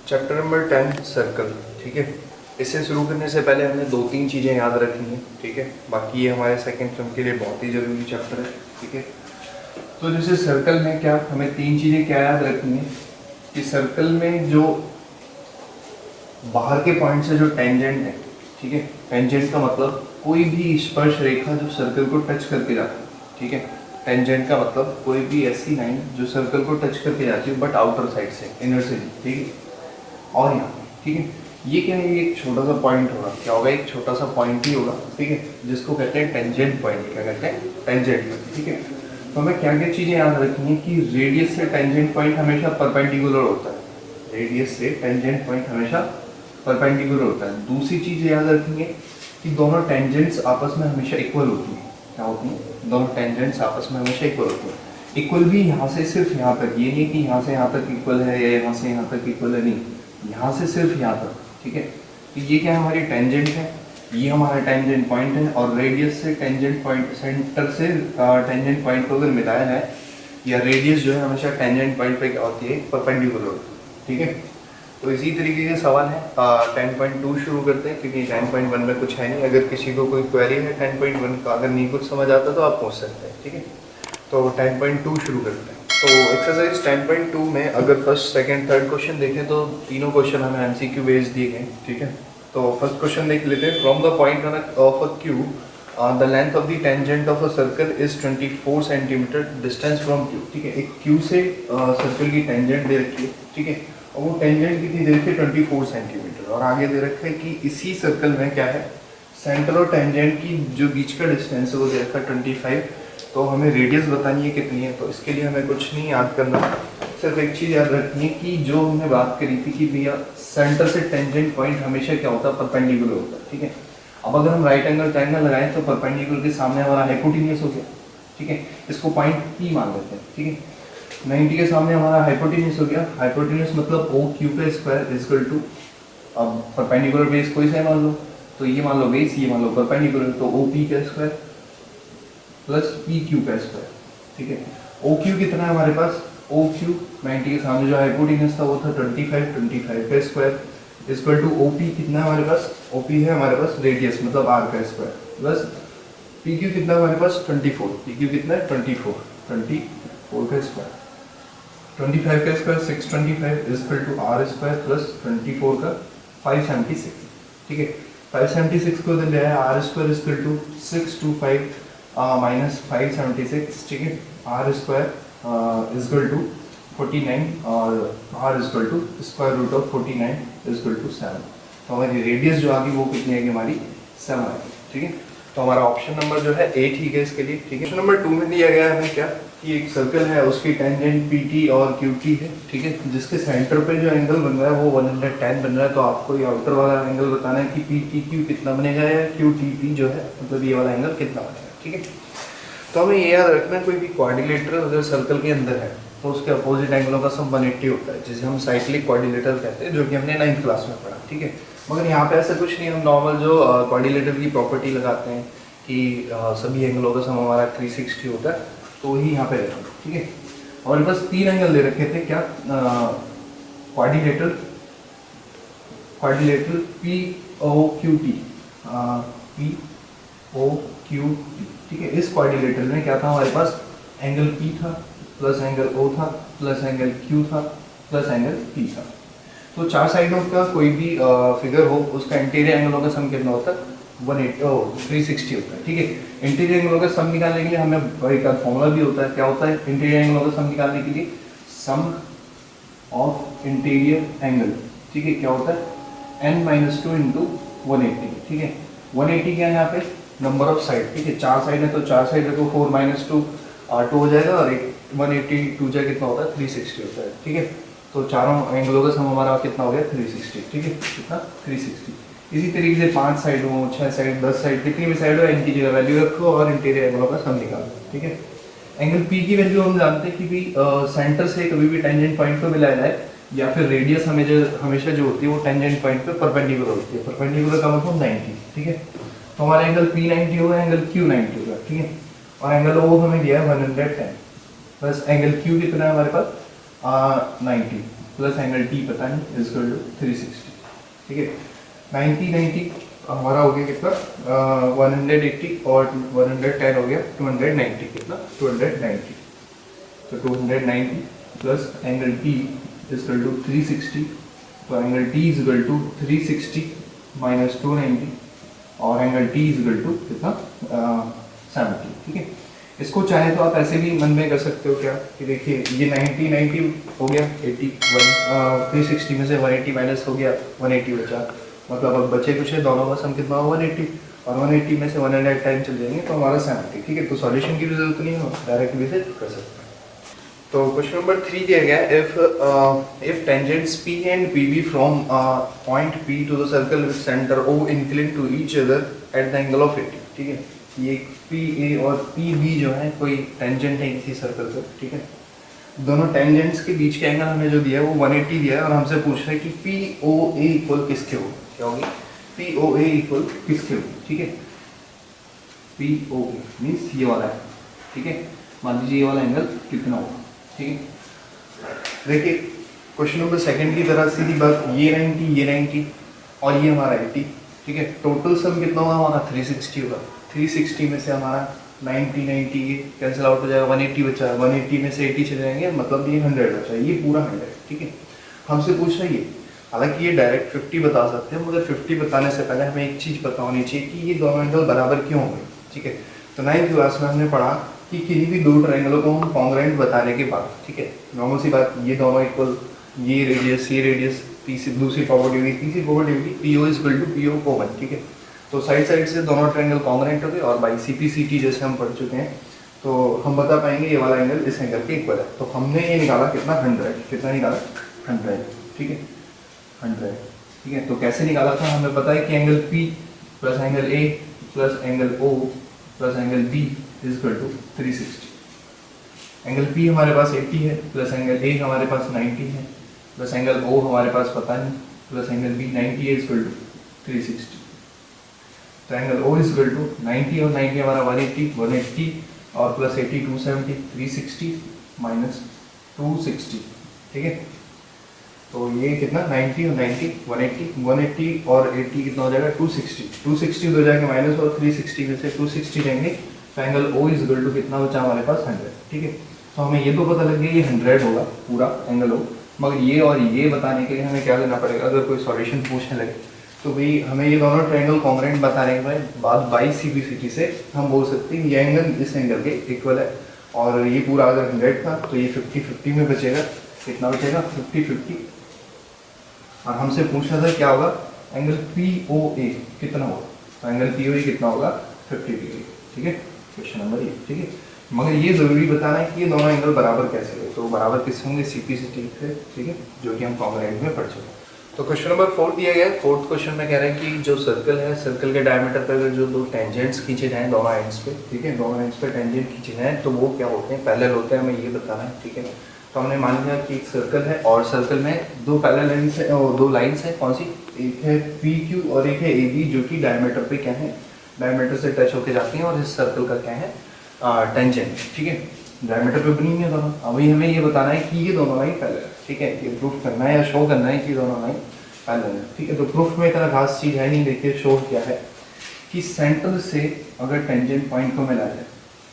Chapter number 10 circle. ठीक है, इससे शुरू करने से पहले हमें दो तीन चीज़ें याद रखनी है। ठीक है, बाकी ये हमारे सेकेंड टर्म के लिए बहुत ही ज़रूरी चैप्टर है। ठीक है, तो जैसे सर्कल में क्या हमें तीन चीज़ें क्या याद रखनी है कि सर्कल में जो बाहर के पॉइंट से जो टेंजेंट है, ठीक है, टेंजेंट का मतलब कोई भी स्पर्श रेखा जो सर्कल को टच करके जाती है। ठीक है, टेंजेंट का मतलब कोई भी ऐसी लाइन जो सर्कल को टच करके जाती है बट आउटर साइड से, इनर से। ठीक है, और यहाँ पे ठीक है, ये क्या है, ये एक छोटा सा पॉइंट होगा। क्या होगा, एक छोटा सा पॉइंट ही होगा। ठीक है, जिसको कहते हैं टेंजेंट पॉइंट। क्या कहते हैं, टेंजेंट पॉइंट। ठीक है, तो हमें क्या क्या चीज़ें याद रखनी है कि रेडियस से टेंजेंट पॉइंट हमेशा परपेंडिकुलर होता है। रेडियस से टेंजेंट पॉइंट हमेशा परपेंडिकुलर होता है। दूसरी चीज़ याद रखनी है कि दोनों टेंजेंट्स आपस में हमेशा इक्वल होती हैं। क्या होती हैं, दोनों टेंजेंट्स आपस में हमेशा इक्वल होती हैं। इक्वल भी यहाँ से सिर्फ यहाँ तक, ये नहीं कि यहाँ से यहाँ तक इक्वल है या यहाँ से यहाँ तक इक्वल है, नहीं, यहाँ से सिर्फ यहाँ तक। ठीक है, तो ये क्या हमारी टेंजेंट है, ये हमारा टेंजेंट पॉइंट है, और रेडियस से टेंजेंट पॉइंट, सेंटर से टेंजेंट पॉइंट को अगर मिलाया है, या रेडियस जो है हमेशा टेंजेंट पॉइंट पे क्या होती है, परपेंडिकुलर होती है। ठीक है, तो इसी तरीके के सवाल है। 10.2 शुरू करते हैं क्योंकि 10.1 में कुछ है नहीं। अगर किसी को कोई क्वेरी है 10.1 का, अगर नहीं कुछ समझ आता तो आप पूछ सकते हैं। ठीक है, तो 10.2 शुरू करते हैं। तो एक्सरसाइज 10.2 में अगर फर्स्ट सेकंड थर्ड क्वेश्चन देखें तो तीनों क्वेश्चन हमें एमसीक्यू बेस्ड दिए गए। ठीक है, तो फर्स्ट क्वेश्चन देख लेते हैं। From the point of a Q the length of the tangent of a circle is 24 centimetre distance from Q. ठीक है, एक क्यू से सर्कल की टेंजेंट दे रखी है। ठीक है, और वो टेंजेंट कितनी दे रखी है, 24 सेंटीमीटर, और आगे दे रखा है कि इसी सर्कल में क्या है, सेंटर और टेंजेंट की जो बीच का डिस्टेंस है वो दे रखा है 25। तो हमें रेडियस बतानी है कितनी है। तो इसके लिए हमें कुछ नहीं याद करना, सिर्फ एक चीज़ याद रखनी है कि जो हमने बात करी थी कि भैया सेंटर से टेंजेंट पॉइंट हमेशा क्या होता है, परपेंडिकुलर होता है। ठीक है, अब अगर हम राइट एंगल ट्रायंगल लगाएं तो परपेंडिकुलर के सामने हमारा हाइपोटेन्यूस हो गया। ठीक है, इसको पॉइंट पी मान लेते हैं। ठीक है, 90 के सामने हमारा हाइपोटेन्यूस हो गया। हाइपोटेन्यूस मतलब ओ क्यू का स्क्वायर इक्वल टू, अब परपेंडिकुलर बेस कोई सा मान लो, तो ये मान लो बेस, ये मान लो परपेंडिकुलर, तो ओ पी का स्क्वायर प्लस पी क्यू का स्क्वायर। ठीक है, ओ क्यू कितना है हमारे पास, ओ क्यू 90 के सामने जो हाइपोटेन्यूस था वो था 25 का square equal to O P कितना है हमारे पास, ओ पी है हमारे पास रेडियस मतलब आर का स्क्वायर, प्लस पी क्यू कितना है हमारे पास 24, पी क्यू कितना है 24 का स्क्वायर, 25 का square 625 equal to R square plus 24 का 576। ठीक है, 576 को इधर ले आया, R square equal to 625 minus 576। ठीक है, आर स्क्वायर इक्वल टू 49 और R equal to square root of 49 equal to 7। तो हमारी रेडियस जो आ गई वो कितनी आएगी, हमारी 7 आएगी। ठीक है, तो हमारा ऑप्शन नंबर जो है 8 ठीक है इसके लिए। ठीक है, ऑप्शन नंबर 2 में दिया गया है क्या कि एक सर्कल है, उसकी टेंजेंट पीटी और क्यूटी है। ठीक है, जिसके सेंटर पे जो एंगल बन रहा है वो 110 बन रहा है। तो आपको ये आउटर वाला एंगल बताना है कि पी टी क्यू कितना बनेगा, या क्यू टी पी जो है मतलब ये वाला एंगल कितना बनेगा। ठीक है, तो हमें ये याद रखना है कोई भी क्वाड्रिलेटरल अगर सर्कल के अंदर है तो उसके अपोजिट एंगलों का सम 180 होता है, जिसे हम साइक्लिक क्वाड्रिलेटरल कहते हैं, जो कि हमने 9th क्लास में पढ़ा। ठीक है, मगर यहाँ पे ऐसा कुछ नहीं, हम नॉर्मल जो क्वाड्रिलेटरल की प्रॉपर्टी लगाते हैं कि सभी एंगलों का सम हमारा 360 होता है, तो वही यहाँ पे रहता है। ठीक है, हमारे पास 3 एंगल दे रखे थे क्या, quadrilateral P O Q T, P O Q T. ठीक है, इस क्वाड्रिलेटरल में क्या था हमारे पास, एंगल पी था प्लस एंगल ओ था प्लस एंगल क्यू था प्लस एंगल पी था। तो 4 साइडों का कोई भी फिगर हो उसका इंटीरियर एंगलों का सम कितना होता है, 360 होता है। ठीक है, इंटीरियर एंगलों का सम निकालने के लिए हमें एक फॉर्मूला भी होता है। क्या होता है इंटीरियर एंगलों का सम निकालने के लिए, सम ऑफ इंटीरियर एंगल। ठीक है, क्या होता है n-2 इंटू 180। ठीक है, 180 क्या है यहाँ पे, नंबर ऑफ साइड। ठीक है, 4 साइड है तो 4 साइड है तो 4 - 2 2 हो जाएगा, और 182 जाए कितना होता है 360 होता है। ठीक है, तो चारों एंगलों का सम हमारा कितना हो गया 360। ठीक है, कितना 360। इसी तरीके से 5 साइड हो, 6 साइड, 10 साइड, कितनी भी साइड हो इनकी जगह वैल्यू रखो और इंटीरियर एंगलों का सम निकालो। ठीक है, एंगल पी की वैल्यू हम जानते हैं कि भी सेंटर से कभी भी टेंजेंट पॉइंट को मिलाया जाए, या फिर रेडियस हमेशा जो होती है वो टेंजेंट पॉइंट पे परपेंडिकुलर होती है। परपेंडिकुलर का मतलब 90। ठीक है, तो हमारा एंगल पी 90 होगा, एंगल क्यू 90 होगा। ठीक है, और एंगल ओ हमें दिया है 110 प्लस एंगल क्यू कितना है हमारे पास 90 प्लस एंगल टी पता नहीं इज इक्वल टू 360, ठीक है। 90 हमारा हो गया कितना 180 और 110 हो गया 290, कितना 290, तो 290 plus angle T is equal to 360, तो angle T is equal to 360 minus 290 और angle T is equal to कितना 70, ठीक है। इसको चाहे तो आप ऐसे भी मन में कर सकते हो क्या कि देखिए ये 90 हो गया 360 में से 180 माइनस हो गया 180 बचा, मतलब अब बचे कुछ है दोनों का सम कितना हो 180 और 180 में से 100 टाइम चल जाएंगे तो हमारा 70, ठीक है। तो सॉल्यूशन की भी जरूरत नहीं हो, डायरेक्ट भी से कर सकते हैं। तो क्वेश्चन नंबर 3 दिया गया if tangents P and PB from point P to the circle with centre O incline to each other at the angle of 80, ठीक है। ये PA और PB जो है कोई टेंजेंट है किसी सर्कल पर, ठीक है। दोनों टेंजेंट्स के बीच के एंगल हमें जो दिया है वो 180 दिया है और हमसे पूछ रहा है कि POA इक्वल किसके हो, क्या होगी POA इक्वल किसके हो, ठीक है। POA मीन्स ये वाला है, ठीक है। मान लीजिए ये वाला एंगल कितना होगा, ठीक है। देखिए क्वेश्चन नंबर सेकंड की तरह सीधी बात, ये 90 और ये हमारा 80, ठीक है। टोटल सम कितना होगा हमारा 360 होगा। 360 में से हमारा 90 ये कैंसिल आउट हो जाएगा, 180 बचा, 180 में से 80 चले जाएंगे, मतलब ये 100 बचा, ये पूरा 100, ठीक है। हमसे पूछ रहा है ये, हालांकि ये डायरेक्ट 50 बता सकते हैं मगर 50 बताने से पहले हमें एक चीज़ पता होनी चाहिए कि ये दोनों एंगल बराबर क्यों होंगे, ठीक है। तो 9th क्लास में हमने पढ़ा कि किसी भी दो ट्रायंगलों को हम कॉन्ग्रुएंट बताने के बाद, ठीक है, नॉर्मल सी बात, ये दोनों इक्वल, ये रेडियस तीसरी दूसरी प्रॉपर्टी होगी, तीसरी प्रॉपर्टी होगी PO is equal to PO common, ठीक है। तो साइड से दोनों ट्रायंगल कॉन्ग्रुएंट हो गए और बाई CPCT जैसे हम पढ़ चुके हैं तो हम बता पाएंगे ये वाला एंगल इस एंगल के इक्वल है। तो हमने ये निकाला कितना 100, कितना निकाला 100, ठीक है 100, ठीक है। तो कैसे निकाला था, हमें पता है कि angle P plus angle A plus angle O plus angle B is equal to 360। Angle P हमारे पास 80 है प्लस एंगल A हमारे पास 90 है प्लस एंगल O हमारे पास पता नहीं प्लस एंगल B 90 है इक्वल टू 360। तो angle O is equal to 90 और 90 हमारा 180 और प्लस 80 270, 360 माइनस 260, ठीक है। तो ये कितना 90 और 90 180 और 80 कितना हो जाएगा 260 हो जाएगा माइनस और 360 में से 260 लेंगे तो angle O is equal to कितना बचा हमारे पास 100, ठीक है। तो हमें ये तो पता लग गया ये 100 होगा पूरा एंगल O, मगर ये और ये बताने के लिए हमें क्या करना पड़ेगा, अगर कोई सॉल्यूशन पूछने लगे तो भाई हमें ये दोनों ट्रायंगल कॉन्ग्रुएंट बताने के बाद बाई CPCT से हम बोल सकते हैं ये एंगल इस एंगल के इक्वल है और ये पूरा अगर 100 था तो ये 50-50 में बचेगा, कितना बचेगा 50-50। और हमसे पूछना था क्या होगा एंगल POA कितना होगा, तो एंगल POA कितना होगा 50 डिग्री, ठीक है। क्वेश्चन नंबर ये, ठीक है। मगर ये ज़रूरी बताना है कि ये दोनों एंगल बराबर कैसे है, तो बराबर किससे होंगे CPCT से, ठीक है, जो कि हम कॉन्ग्रुएंट में पढ़ चुके हैं। तो क्वेश्चन नंबर 4 दिया गया है। फोर्थ क्वेश्चन में कह रहे हैं कि जो सर्कल है, सर्कल के डायमीटर पर अगर जो दो टेंजेंट्स खींचे जाएं दोनों एंड्स पे, ठीक है, दोनों एंड्स पे टेंजेंट खींचे जाएं तो वो क्या होते हैं, पैरेलल होते हैं, हमें ये बताना है, ठीक है। तो हमने मान लिया कि एक सर्कल है और सर्कल में दो पैरेलल लाइन्स है और दो लाइन्स है, कौन सी, एक है PQ और एक है AB जो कि डायमीटर पे क्या है, डायमीटर से टच होकर जाती हैं और इस सर्कल का क्या है टेंजेंट, ठीक है, डायमीटर पे बनी है दोनों। अभी हमें ये बताना है कि ये दोनों लाइन पैरेलल है, ठीक है, ये प्रूफ करना है या शो करना है कि दोनों लाइन पैरेलल है, ठीक है। तो प्रूफ में इतना खास चीज़ है नहीं, देखिए शो क्या है कि सेंटर से अगर टेंजेंट पॉइंट को मिला जाए,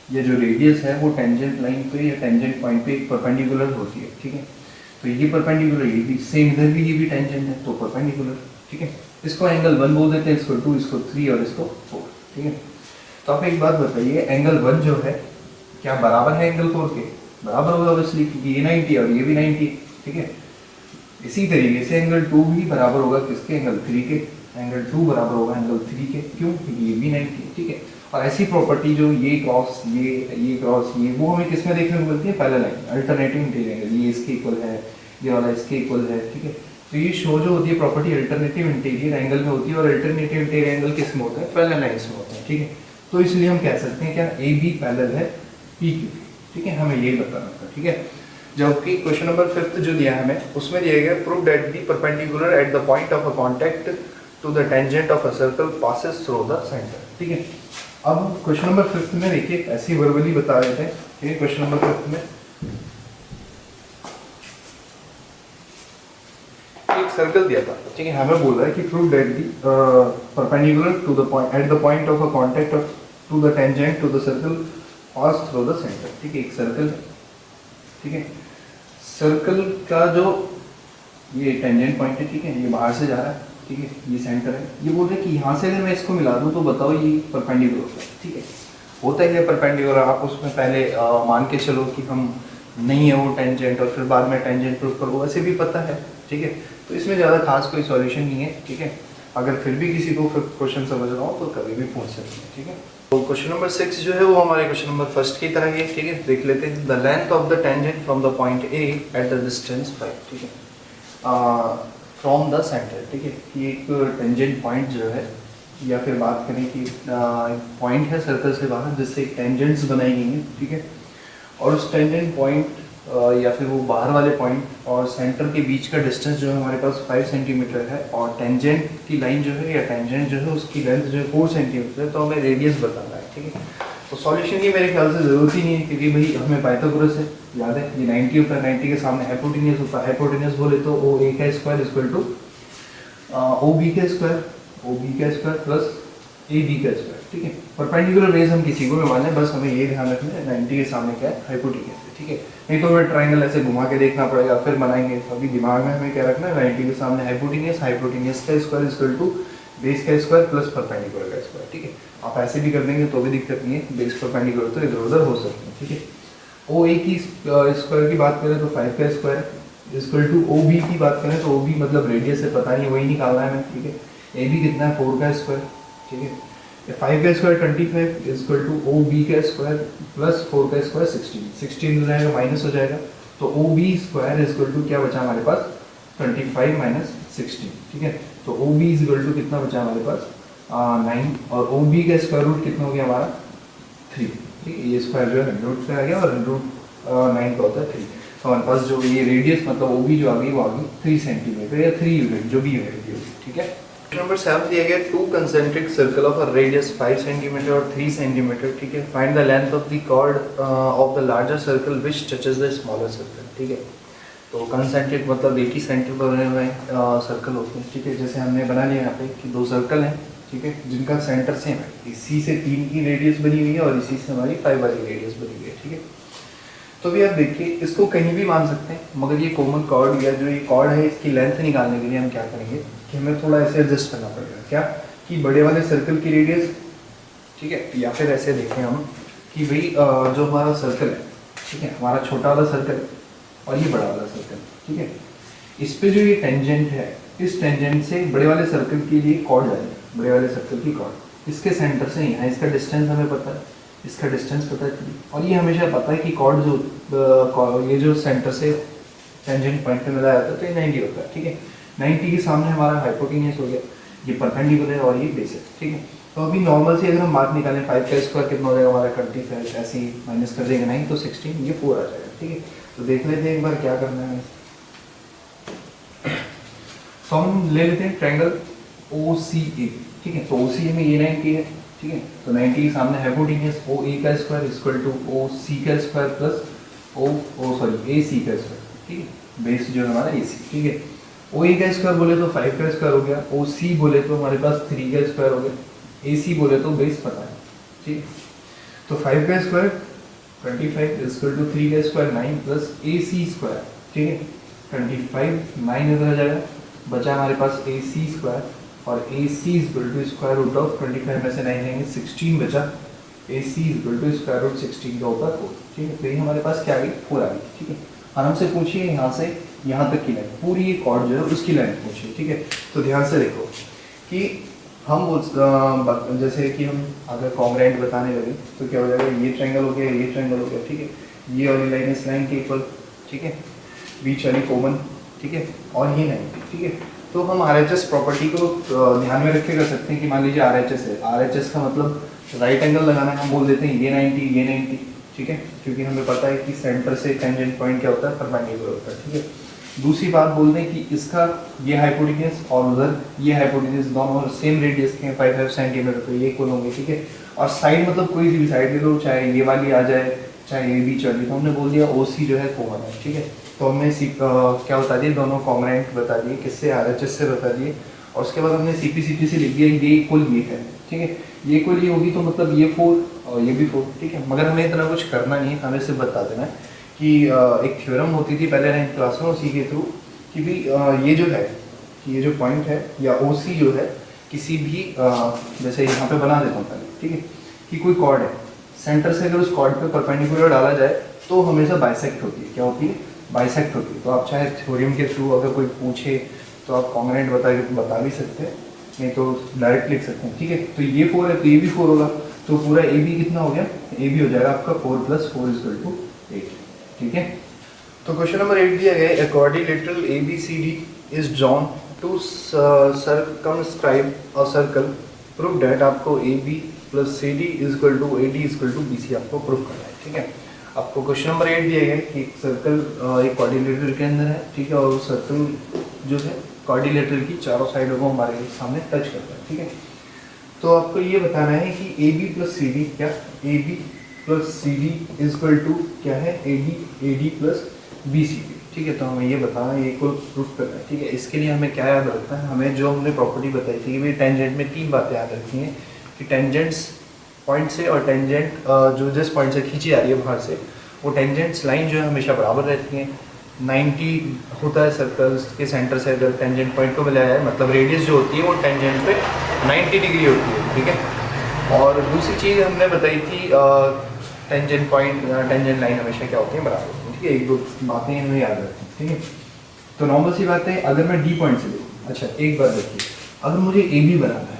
ये जो रेडियस है वो टेंजेंट लाइन पे या टेंजेंट पॉइंट पे परपेंडिकुलर होती है, ठीक है। तो ये परपेंडिकुलर, ये भी सेम, इधर भी ये भी टेंजेंट है तो परपेंडिकुलर, ठीक है। इसको एंगल 1 बोल देते हैं, इसको 2, इसको 3 और इसको 4, ठीक है। तो आप एक बात बताइए, एंगल 1 जो है क्या बराबर है एंगल 4 के, बराबर होगा ऑब्वियसली क्योंकि ये 90 और ये भी 90, ठीक है। इसी तरीके से एंगल 2 भी बराबर होगा किसके, एंगल 3 के, एंगल 2 बराबर होगा एंगल 3 के, क्यों, क्योंकि ये भी 90, ठीक है। और ऐसी प्रॉपर्टी जो ये क्रॉस ये क्रॉस ये, वो हमें किसमें देखने को मिलती है, पैरेलल लाइन, अल्टरनेटिंग इंटीरियर, ये इसके इक्वल है, ये वाला इसके इक्वल है, ठीक है। तो ये शो जो होती है प्रॉपर्टी अल्टरनेटिव इंटीरियर एंगल में होती है और अल्टरनेटिव इंटीरियर एंगल किस में होता है, पैरेलल लाइंस में होते हैं, ठीक है। तो इसलिए हम कह सकते हैं क्या AB पैरेलल है PQ, ठीक है, हमें यही बताना था, ठीक है। जबकि क्वेश्चन नंबर 5 जो दिया है हमें, उसमें दिया गया prove that the perpendicular at the point of a contact to the tangent of a circle passes through the centre, ठीक है। अब क्वेश्चन नंबर 5 में देखिए ऐसी वर्बली बता रहे थे, ठीक है। क्वेश्चन नंबर 5 में सर्कल दिया था, ठीक है, हमें बोल रहा है कि prove that the perpendicular to the point at the point of a contact of to the tangent to the circle pass through the centre, ठीक है, एक सर्कल है, ठीक है, सर्कल का जो ये टेंजेंट पॉइंट है, ठीक है, ये बाहर से जा रहा है, ठीक है, ये सेंटर है, ये बोल रहे हैं कि यहाँ से अगर मैं इसको मिला दूँ तो बताओ ये परपेंडिकुलर होता है, ठीक है, होता ही है परपेंडिकुलर, आप उसमें पहले मान के चलो कि हम नहीं है वो टेंजेंट और फिर बाद में टेंजेंट प्रूफ करो, वैसे भी पता है, ठीक है, तो इसमें ज़्यादा खास कोई सॉल्यूशन नहीं है, ठीक है, अगर फिर भी किसी को फिर क्वेश्चन समझ रहा हो तो कभी भी पूछ सकते हैं, ठीक है। तो क्वेश्चन नंबर 6 जो है वो हमारे क्वेश्चन नंबर फर्स्ट की तरह ही है, ठीक है, देख लेते हैं। The length of the tangent from the point A at the distance 5, ठीक है, फ्रॉम द सेंटर, ठीक है, कि एक टेंजेंट पॉइंट जो है, या फिर बात करें कि पॉइंट है सर्कल से बाहर जिससे टेंजेंट्स बनाई गई हैं, ठीक है, और उस टेंजेंट पॉइंट या फिर वो बाहर वाले पॉइंट और सेंटर के बीच का डिस्टेंस जो है हमारे पास 5 सेंटीमीटर है, और टेंजेंट की लाइन जो है या टेंजेंट जो है उसकी लेंथ जो है 4 सेंटीमीटर है, तो हमें रेडियस बताना है, ठीक है। तो सॉल्यूशन की मेरे ख्याल से ज़रूरत ही नहीं है, क्योंकि भाई हमें पाइथागोरस है याद है, ये 90 होता है, 90 के सामने हाइपोटेन्यूस होता है, हाइपोटेन्यूस बोले तो ओ ए का square equal to O B का स्क्वायर, ओ बी का स्क्वायर प्लस ए बी का स्क्वायर, ठीक है। परपेंडिकुलर रेज हम किसी को भी माने, बस हमें ये ध्यान रखना है 90 के सामने क्या है, हाइपोटेन्यूस है, ठीक है, नहीं तो हमें ट्रायंगल ऐसे घुमा के देखना पड़ेगा फिर बनाएंगे, तो अभी दिमाग में हमें क्या रखना है, 90 के सामने हाइपोटेन्यूस, हाइपोटेन्यूस का स्क्वायर इक्वल टू बेस का स्क्वायर प्लस परपेंडिकुलर का स्क्वायर, ठीक है। आप ऐसे भी कर देंगे तो भी दिक्कत नहीं है, बेस परपेंडिकुलर तो इधर उधर हो सकते हैं, ठीक है। ओ ए की स्क्वायर की बात करें तो 5 का square equal to O B की बात करें तो ओ बी मतलब रेडियस है, पता नहीं वही निकालना है हमें, ठीक है। ए बी कितना है 4 का स्क्वायर, ठीक है, 5 का square 25 equal to O B का स्क्वायर प्लस 4 का स्क्वायर 16 हो जाएगा, माइनस हो जाएगा, तो O B square equal to क्या बचा हमारे पास 25 माइनस 16, ठीक है, तो ओ बी इक्वल टू कितना बचा हमारे पास 9, और ओ बी का स्क्वायर रूट कितना हो गया हमारा 3, ठीक है, ये स्क्वायर जो है रूट से आ गया और रूट 9 का होता है 3, तो हमारे पास जो ये रेडियस मतलब ओ बी जो आ गई वो आ गई 3 सेंटीमीटर या 3 यूनिट जो भी यूनिट, ठीक है। नंबर 7 दिया गया two concentric circle of a radius 5 centimetre और 3 सेंटीमीटर, ठीक है, find the length of the chord of the larger circle which touches the smaller circle, ठीक है। तो कंसेंट्रिक मतलब एक ही सेंटर पर बने हुए सर्कल होते हैं, ठीक है, जैसे हमने बना लिया यहाँ पे कि दो सर्कल हैं, ठीक है, जिनका सेंटर सेम है, इसी से 3 की रेडियस बनी हुई है और इसी से हमारी 5 वाली रेडियस बनी हुई है, ठीक है। तो भी आप देखिए इसको कहीं भी मान सकते हैं, मगर ये कॉमन कॉर्ड या जो ये कॉर्ड है इसकी लेंथ निकालने के लिए हम क्या करेंगे कि हमें थोड़ा ऐसे एडजस्ट करना पड़ेगा, क्या कि बड़े वाले सर्कल की रेडियस, ठीक है, या फिर ऐसे देखें हम कि भाई जो हमारा सर्कल है, ठीक है, हमारा छोटा वाला सर्कल और ये बड़ा वाला सर्कल, ठीक है, इस पे जो ये टेंजेंट है, इस टेंजेंट से बड़े वाले सर्कल के लिए कॉर्ड जाएगी, बड़े वाले सर्कल की कॉर्ड इसके सेंटर से यहाँ, इसका डिस्टेंस हमें पता है, इसका डिस्टेंस पता है, और ये हमेशा पता है कि कॉर्ड जो ये जो सेंटर से टेंजेंट पॉइंट पे मिला जाता है तो ये 90 होता है, ठीक है। 90 के सामने हमारा हाइपोटेन्यूस हो गया, ये परपेंडिकुलर है और ये बेस है, ठीक है। तो अभी नॉर्मल से अगर हम बात निकालें 5 का स्क्वायर कितना हो जाएगा हमारा 25, ऐसे ही माइनस कर देंगे 9 तो 16, ये 4 आ जाएगा, ठीक है। तो देख लेते हैं एक बार क्या करना है। तो हम ले लेते हैं ट्रायंगल OCA, ठीक है, तो OCA में ये 90 है, ठीक है, तो 90 के सामने हाइपोटेन्यूस OA का स्क्वायर इक्वल टू OC का स्क्वायर प्लस AC का स्क्वायर, ठीक है, बेस जो है हमारा AC, ठीक है। OA का स्क्वायर बोले तो 5 का स्क्वायर हो गया, OC बोले तो हमारे पास 3 का स्क्वायर हो गया, AC बोले तो बेस पता है, ठीक है। तो 5 का स्क्वायर 25 इक्वल टू 3 का स्क्वायर 9 प्लस AC स्क्वायर, ठीक है, 25 9 इधर आ जाएगा, बचा हमारे पास AC स्क्वायर और AC equal to square root of 25 में से 9 लेंगे 16 बचा, AC equal to square root 16 का होता है 4, ठीक है। तो ये हमारे पास क्या आ गई 4 आ गई, ठीक है। आराम से पूछिए यहाँ से यहाँ तक की लेंथ, पूरी ये कॉर्ड जो है उसकी लेंथ पूछिए, ठीक है। तो ध्यान से देखो कि हम जैसे कि हम अगर कॉन्ग्रेंट बताने लगे तो क्या हो जाएगा, ये ट्रायंगल हो गया, ये ट्रायंगल हो गया, ठीक है, ये वाली लाइन इस लाइन के इक्वल, ठीक है, बीच वाली कॉमन, ठीक है, और ये 90, ठीक है। तो हम RHS प्रॉपर्टी को ध्यान में रख के कर सकते हैं कि मान लीजिए RHS है, RHS का मतलब राइट एंगल लगाना है, हम बोल देते हैं ये 90 ये 90, ठीक है, क्योंकि हमें पता है कि सेंटर से टेंजेंट पॉइंट क्या होता है, परपेंडिकुलर होता है, ठीक है। दूसरी बात बोल दें कि इसका ये हाइपोटेन्यूस और उधर ये हाइपोटेन्यूस दोनों सेम रेडियस के 5 सेंटीमीटर, तो ये इक्वल होंगे, ठीक है। और साइड मतलब कोई सी भी साइड ले लो, चाहे ये वाली आ जाए चाहे ये बीच वाली, तो हमने बोल दिया OC जो है कॉमन है, ठीक है। तो हमने क्या बता दिए, दोनों कॉन्ग्रुएंट बता दिए, किससे RHS से बता दिए, और उसके बाद हमने CP से लिख दिया ये इक्वल ये है, ठीक है, ये इक्वल ये होगी तो मतलब ये 4 और ये भी 4, ठीक है। मगर हमें इतना कुछ करना नहीं है, हमें सिर्फ बता देना है कि एक थ्योरम होती थी पहले 9th क्लास में, उसी के थ्रू कि भी ये जो है, कि ये जो पॉइंट है या OC जो है किसी भी जैसे यहाँ पे बना देता हूँ पहले, ठीक है, कि कोई कॉर्ड है, सेंटर से अगर उस कॉर्ड पे परपेंडिकुलर डाला जाए तो हमेशा बाइसेक्ट होती है। क्या होती है? बाइसेक्ट होती है। तो आप चाहे थ्योरम के थ्रू अगर कोई पूछे तो आप कॉन्ग्रुएंट बता भी सकते हैं, नहीं तो डायरेक्ट लिख सकते हैं, ठीक है। तो ये 4 है तो ये भी 4 होगा, तो पूरा AB कितना हो गया? AB हो जाएगा आपका 4 + 4 = 8, ठीक है। तो क्वेश्चन नंबर 8 दिया गया है, quadrilateral ABCD is drawn to circumscribe a circle, prove that आपको AB + CD = AD = BC आपको प्रूफ करना है, ठीक है। आपको क्वेश्चन नंबर 8 दिया गया है कि एक सर्कल एक क्वाड्रिलेटरल के अंदर है, ठीक है, और सर्कल जो है क्वाड्रिलेटरल की चारों साइडों को हमारे सामने टच करता है, ठीक है। तो आपको ये बताना है कि AB + CD क्या, AB + CD = क्या है, AD + BCD, ठीक है। तो हमें ये बताना है, ये को प्रूफ करना है, ठीक है। इसके लिए हमें क्या याद रखना है, हमें जो हमने प्रॉपर्टी बताई थी कि टेंजेंट में 3 बातें याद रखनी है कि टेंजेंट्स पॉइंट से और टेंजेंट जो जिस पॉइंट से खींची जा रही है बाहर से, वो टेंजेंट्स लाइन जो है हमेशा बराबर रहती हैं। 90 होता है सर्कल्स के सेंटर से अगर टेंजेंट पॉइंट को मिलाया है, मतलब रेडियस जो होती है वो टेंजेंट पे 90 डिग्री होती है, ठीक है। और दूसरी चीज़ हमने बताई थी टेंजेंट पॉइंट टेंजेंट लाइन हमेशा क्या होती है, बराबर होती है, ठीक है। 1-2 बातें हमें याद रखनी, ठीक है। तो नॉर्मल सी बात है, अगर मैं D पॉइंट से लूँ, अच्छा एक बात देखिए, अगर मुझे AB बनाना है,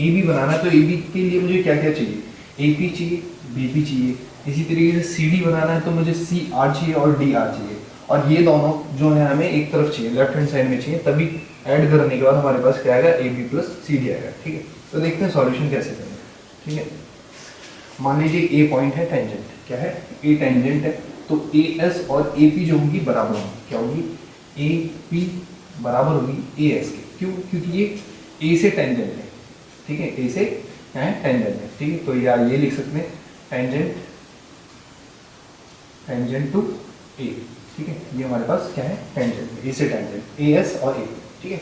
AB बनाना है तो AB के लिए मुझे क्या क्या चाहिए, AP चाहिए, BP चाहिए, इसी तरीके से CD बनाना है तो मुझे CR चाहिए और DR चाहिए, और ये दोनों जो है हमें एक तरफ चाहिए, लेफ्ट हैंड साइड में चाहिए, तभी ऐड करने के बाद हमारे पास क्या आएगा, AB + CD आएगा, ठीक है। तो देखते हैं सॉल्यूशन कैसे करेंगे, ठीक है। मान लीजिए A पॉइंट है, टेंजेंट क्या है, A टेंजेंट है, तो AS और AP जो होंगी बराबर होंगी, क्या होगी, AP बराबर होगी AS के, क्यों, क्योंकि ये A से टेंजेंट है, ठीक है, A से क्या है, टेंजेंट है, ठीक है। तो यार ये लिख सकते हैं टेंजेंट टू A, ठीक है, ये हमारे पास क्या है, टेंजेंट, A से टेंजेंट, AS और AP, ठीक है।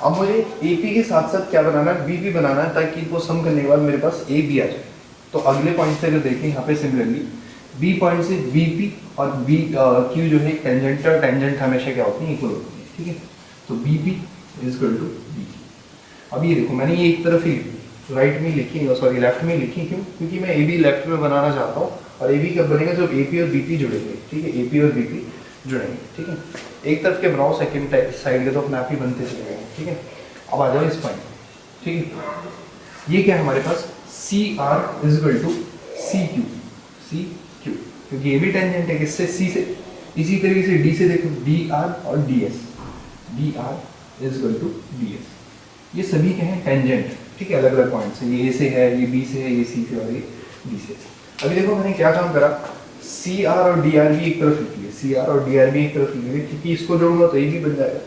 अब मुझे AP के साथ साथ क्या बनाना है, BP बनाना है, ताकि वो सम करने के बाद मेरे पास AB आ जाए। तो अगले पॉइंट से अगर देखें यहाँ पे सिमिलरली B पॉइंट से BP और Q जो है टेंजेंट हमेशा क्या होती है, इक्वल होती है, ठीक है। तो BP = BQ। अब ये देखो मैंने ये एक तरफ ही राइट में लिखी, सॉरी लेफ्ट में लिखी, क्यों, क्योंकि मैं AB लेफ्ट में बनाना चाहता हूँ, और AB कब बनेगा, जब AP और BP जुड़ेंगे, ठीक है, AP और BP जुड़ेंगे, ठीक है। एक तरफ के बनाओ, सेकंड साइड के तो अपने आप ही बनते चले गए, ठीक है। अब आ जाओ इस पॉइंट, ठीक है। ये क्या है हमारे पास, CR = CQ, क्योंकि ये भी टेंजेंट है किससे, C से। इसी तरीके से D से देखो, DR और DS, DR = DS, ये सभी क्या है, टेंजेंट, ठीक है, अलग अलग पॉइंट से, ये A से है, ये B से है, ये C से और ये D से। अभी देखो मैंने क्या काम करा, CR और DR भी एक तरफ लिखी है, CR और DR भी एक तरफ लिखी है, क्योंकि इसको जोड़ूंगा तो AB बन जाएगा।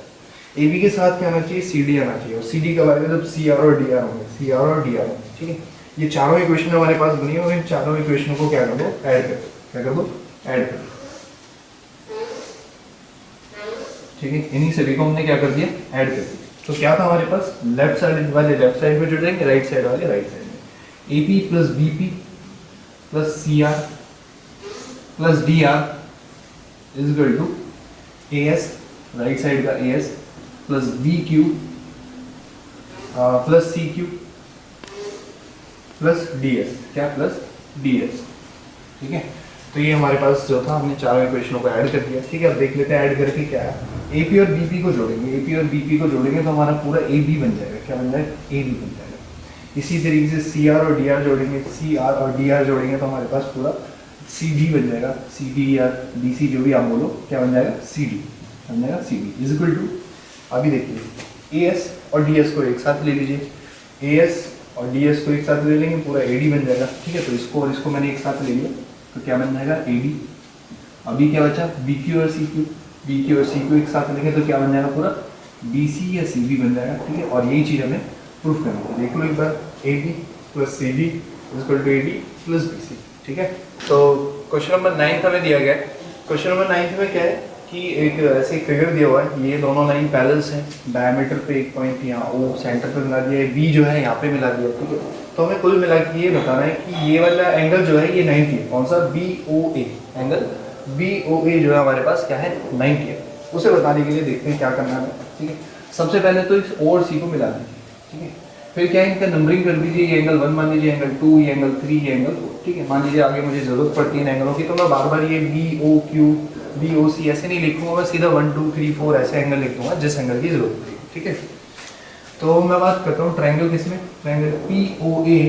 AB के साथ क्या आना चाहिए, CD आना चाहिए, और CD कब आएगा, जब CR और DR होंगे, CR और DR होंगे, ठीक है। ये चारों इक्वेशन हमारे पास बनी है, इन चारों इक्वेशनों को क्या कर दो, ऐड कर दो, क्या कर दो, ऐड कर दो, ठीक है। इन्हीं सभी को हमने क्या कर दिया, ऐड कर दिया। तो क्या था हमारे पास, लेफ्ट साइड वाले लेफ्ट साइड में जुड़ जाएंगे, राइट साइड वाले राइट साइड में। AP + BP + CR + DR = AS, right side का AS + BQ + CQ + DS, क्या प्लस DS, ठीक है। तो ये हमारे पास जो था, हमने चारों इक्वेशनों को ऐड कर दिया, ठीक है। अब देख लेते हैं ऐड करके क्या है। AP और BP को जोड़ेंगे, AP और BP को जोड़ेंगे तो हमारा पूरा AB बन जाएगा, क्या बन जाएगा, AB बन जाएगा। इसी तरीके से CR और DR जोड़ेंगे, CR और DR जोड़ेंगे तो हमारे पास पूरा CD बन जाएगा, CD या DC जो भी आप बोलो, क्या बन जाएगा, CD बन जाएगा, CD = अभी देखिए AS और DS को एक साथ ले लीजिए, AS और DS को एक साथ ले लेंगे, पूरा AD बन जाएगा, ठीक है। तो इसको और इसको मैंने एक साथ ले लिया तो क्या बन जाएगा, AD। अभी क्या बचा, BQ और CQ, BQ और CQ एक साथ लेंगे तो क्या बन जाएगा, पूरा BC या CB बन जाएगा, ठीक है। और यही चीज़ हमें प्रूफ करनी है, देख लो एक बार, AB + CD = AD + BC, ठीक है। तो क्वेश्चन नंबर 9 हमें दिया गया है। क्वेश्चन नंबर 9 में क्या है कि एक ऐसे फिगर दिया हुआ है, ये दोनों लाइन पैरेलल्स हैं, डायमीटर पे एक पॉइंट यहाँ ओ सेंटर पे मिला दिया है, बी जो है यहाँ पे मिला दिया है, ठीक है। तो हमें कुल मिला के ये बताना है कि ये वाला एंगल जो है ये 90 है, कौन सा, बी ओ ए, एंगल बी ओ ए जो है हमारे पास क्या है 90 है। उसे बताने के लिए देखते हैं क्या करना है, ठीक है। सबसे पहले तो इस ओ और सी को मिला दीजिए, ठीक है। फिर क्या है, इनका नंबरिंग कर दीजिए, ये एंगल 1 मान लीजिए, एंगल 2, ये एंगल 3, ये एंगल 4, ठीक है। मान लीजिए आगे मुझे जरूरत पड़ती है इन एंगलों की, तो मैं बार बार ये B O Q B O C ऐसे नहीं लिखूंगा, मैं सीधा 1 2 3 4 ऐसे एंगल लिख दूंगा जिस एंगल की जरूरत पड़ेगी, ठीक है। तो मैं बात करता हूँ ट्रायंगल किसमें, triangle P O A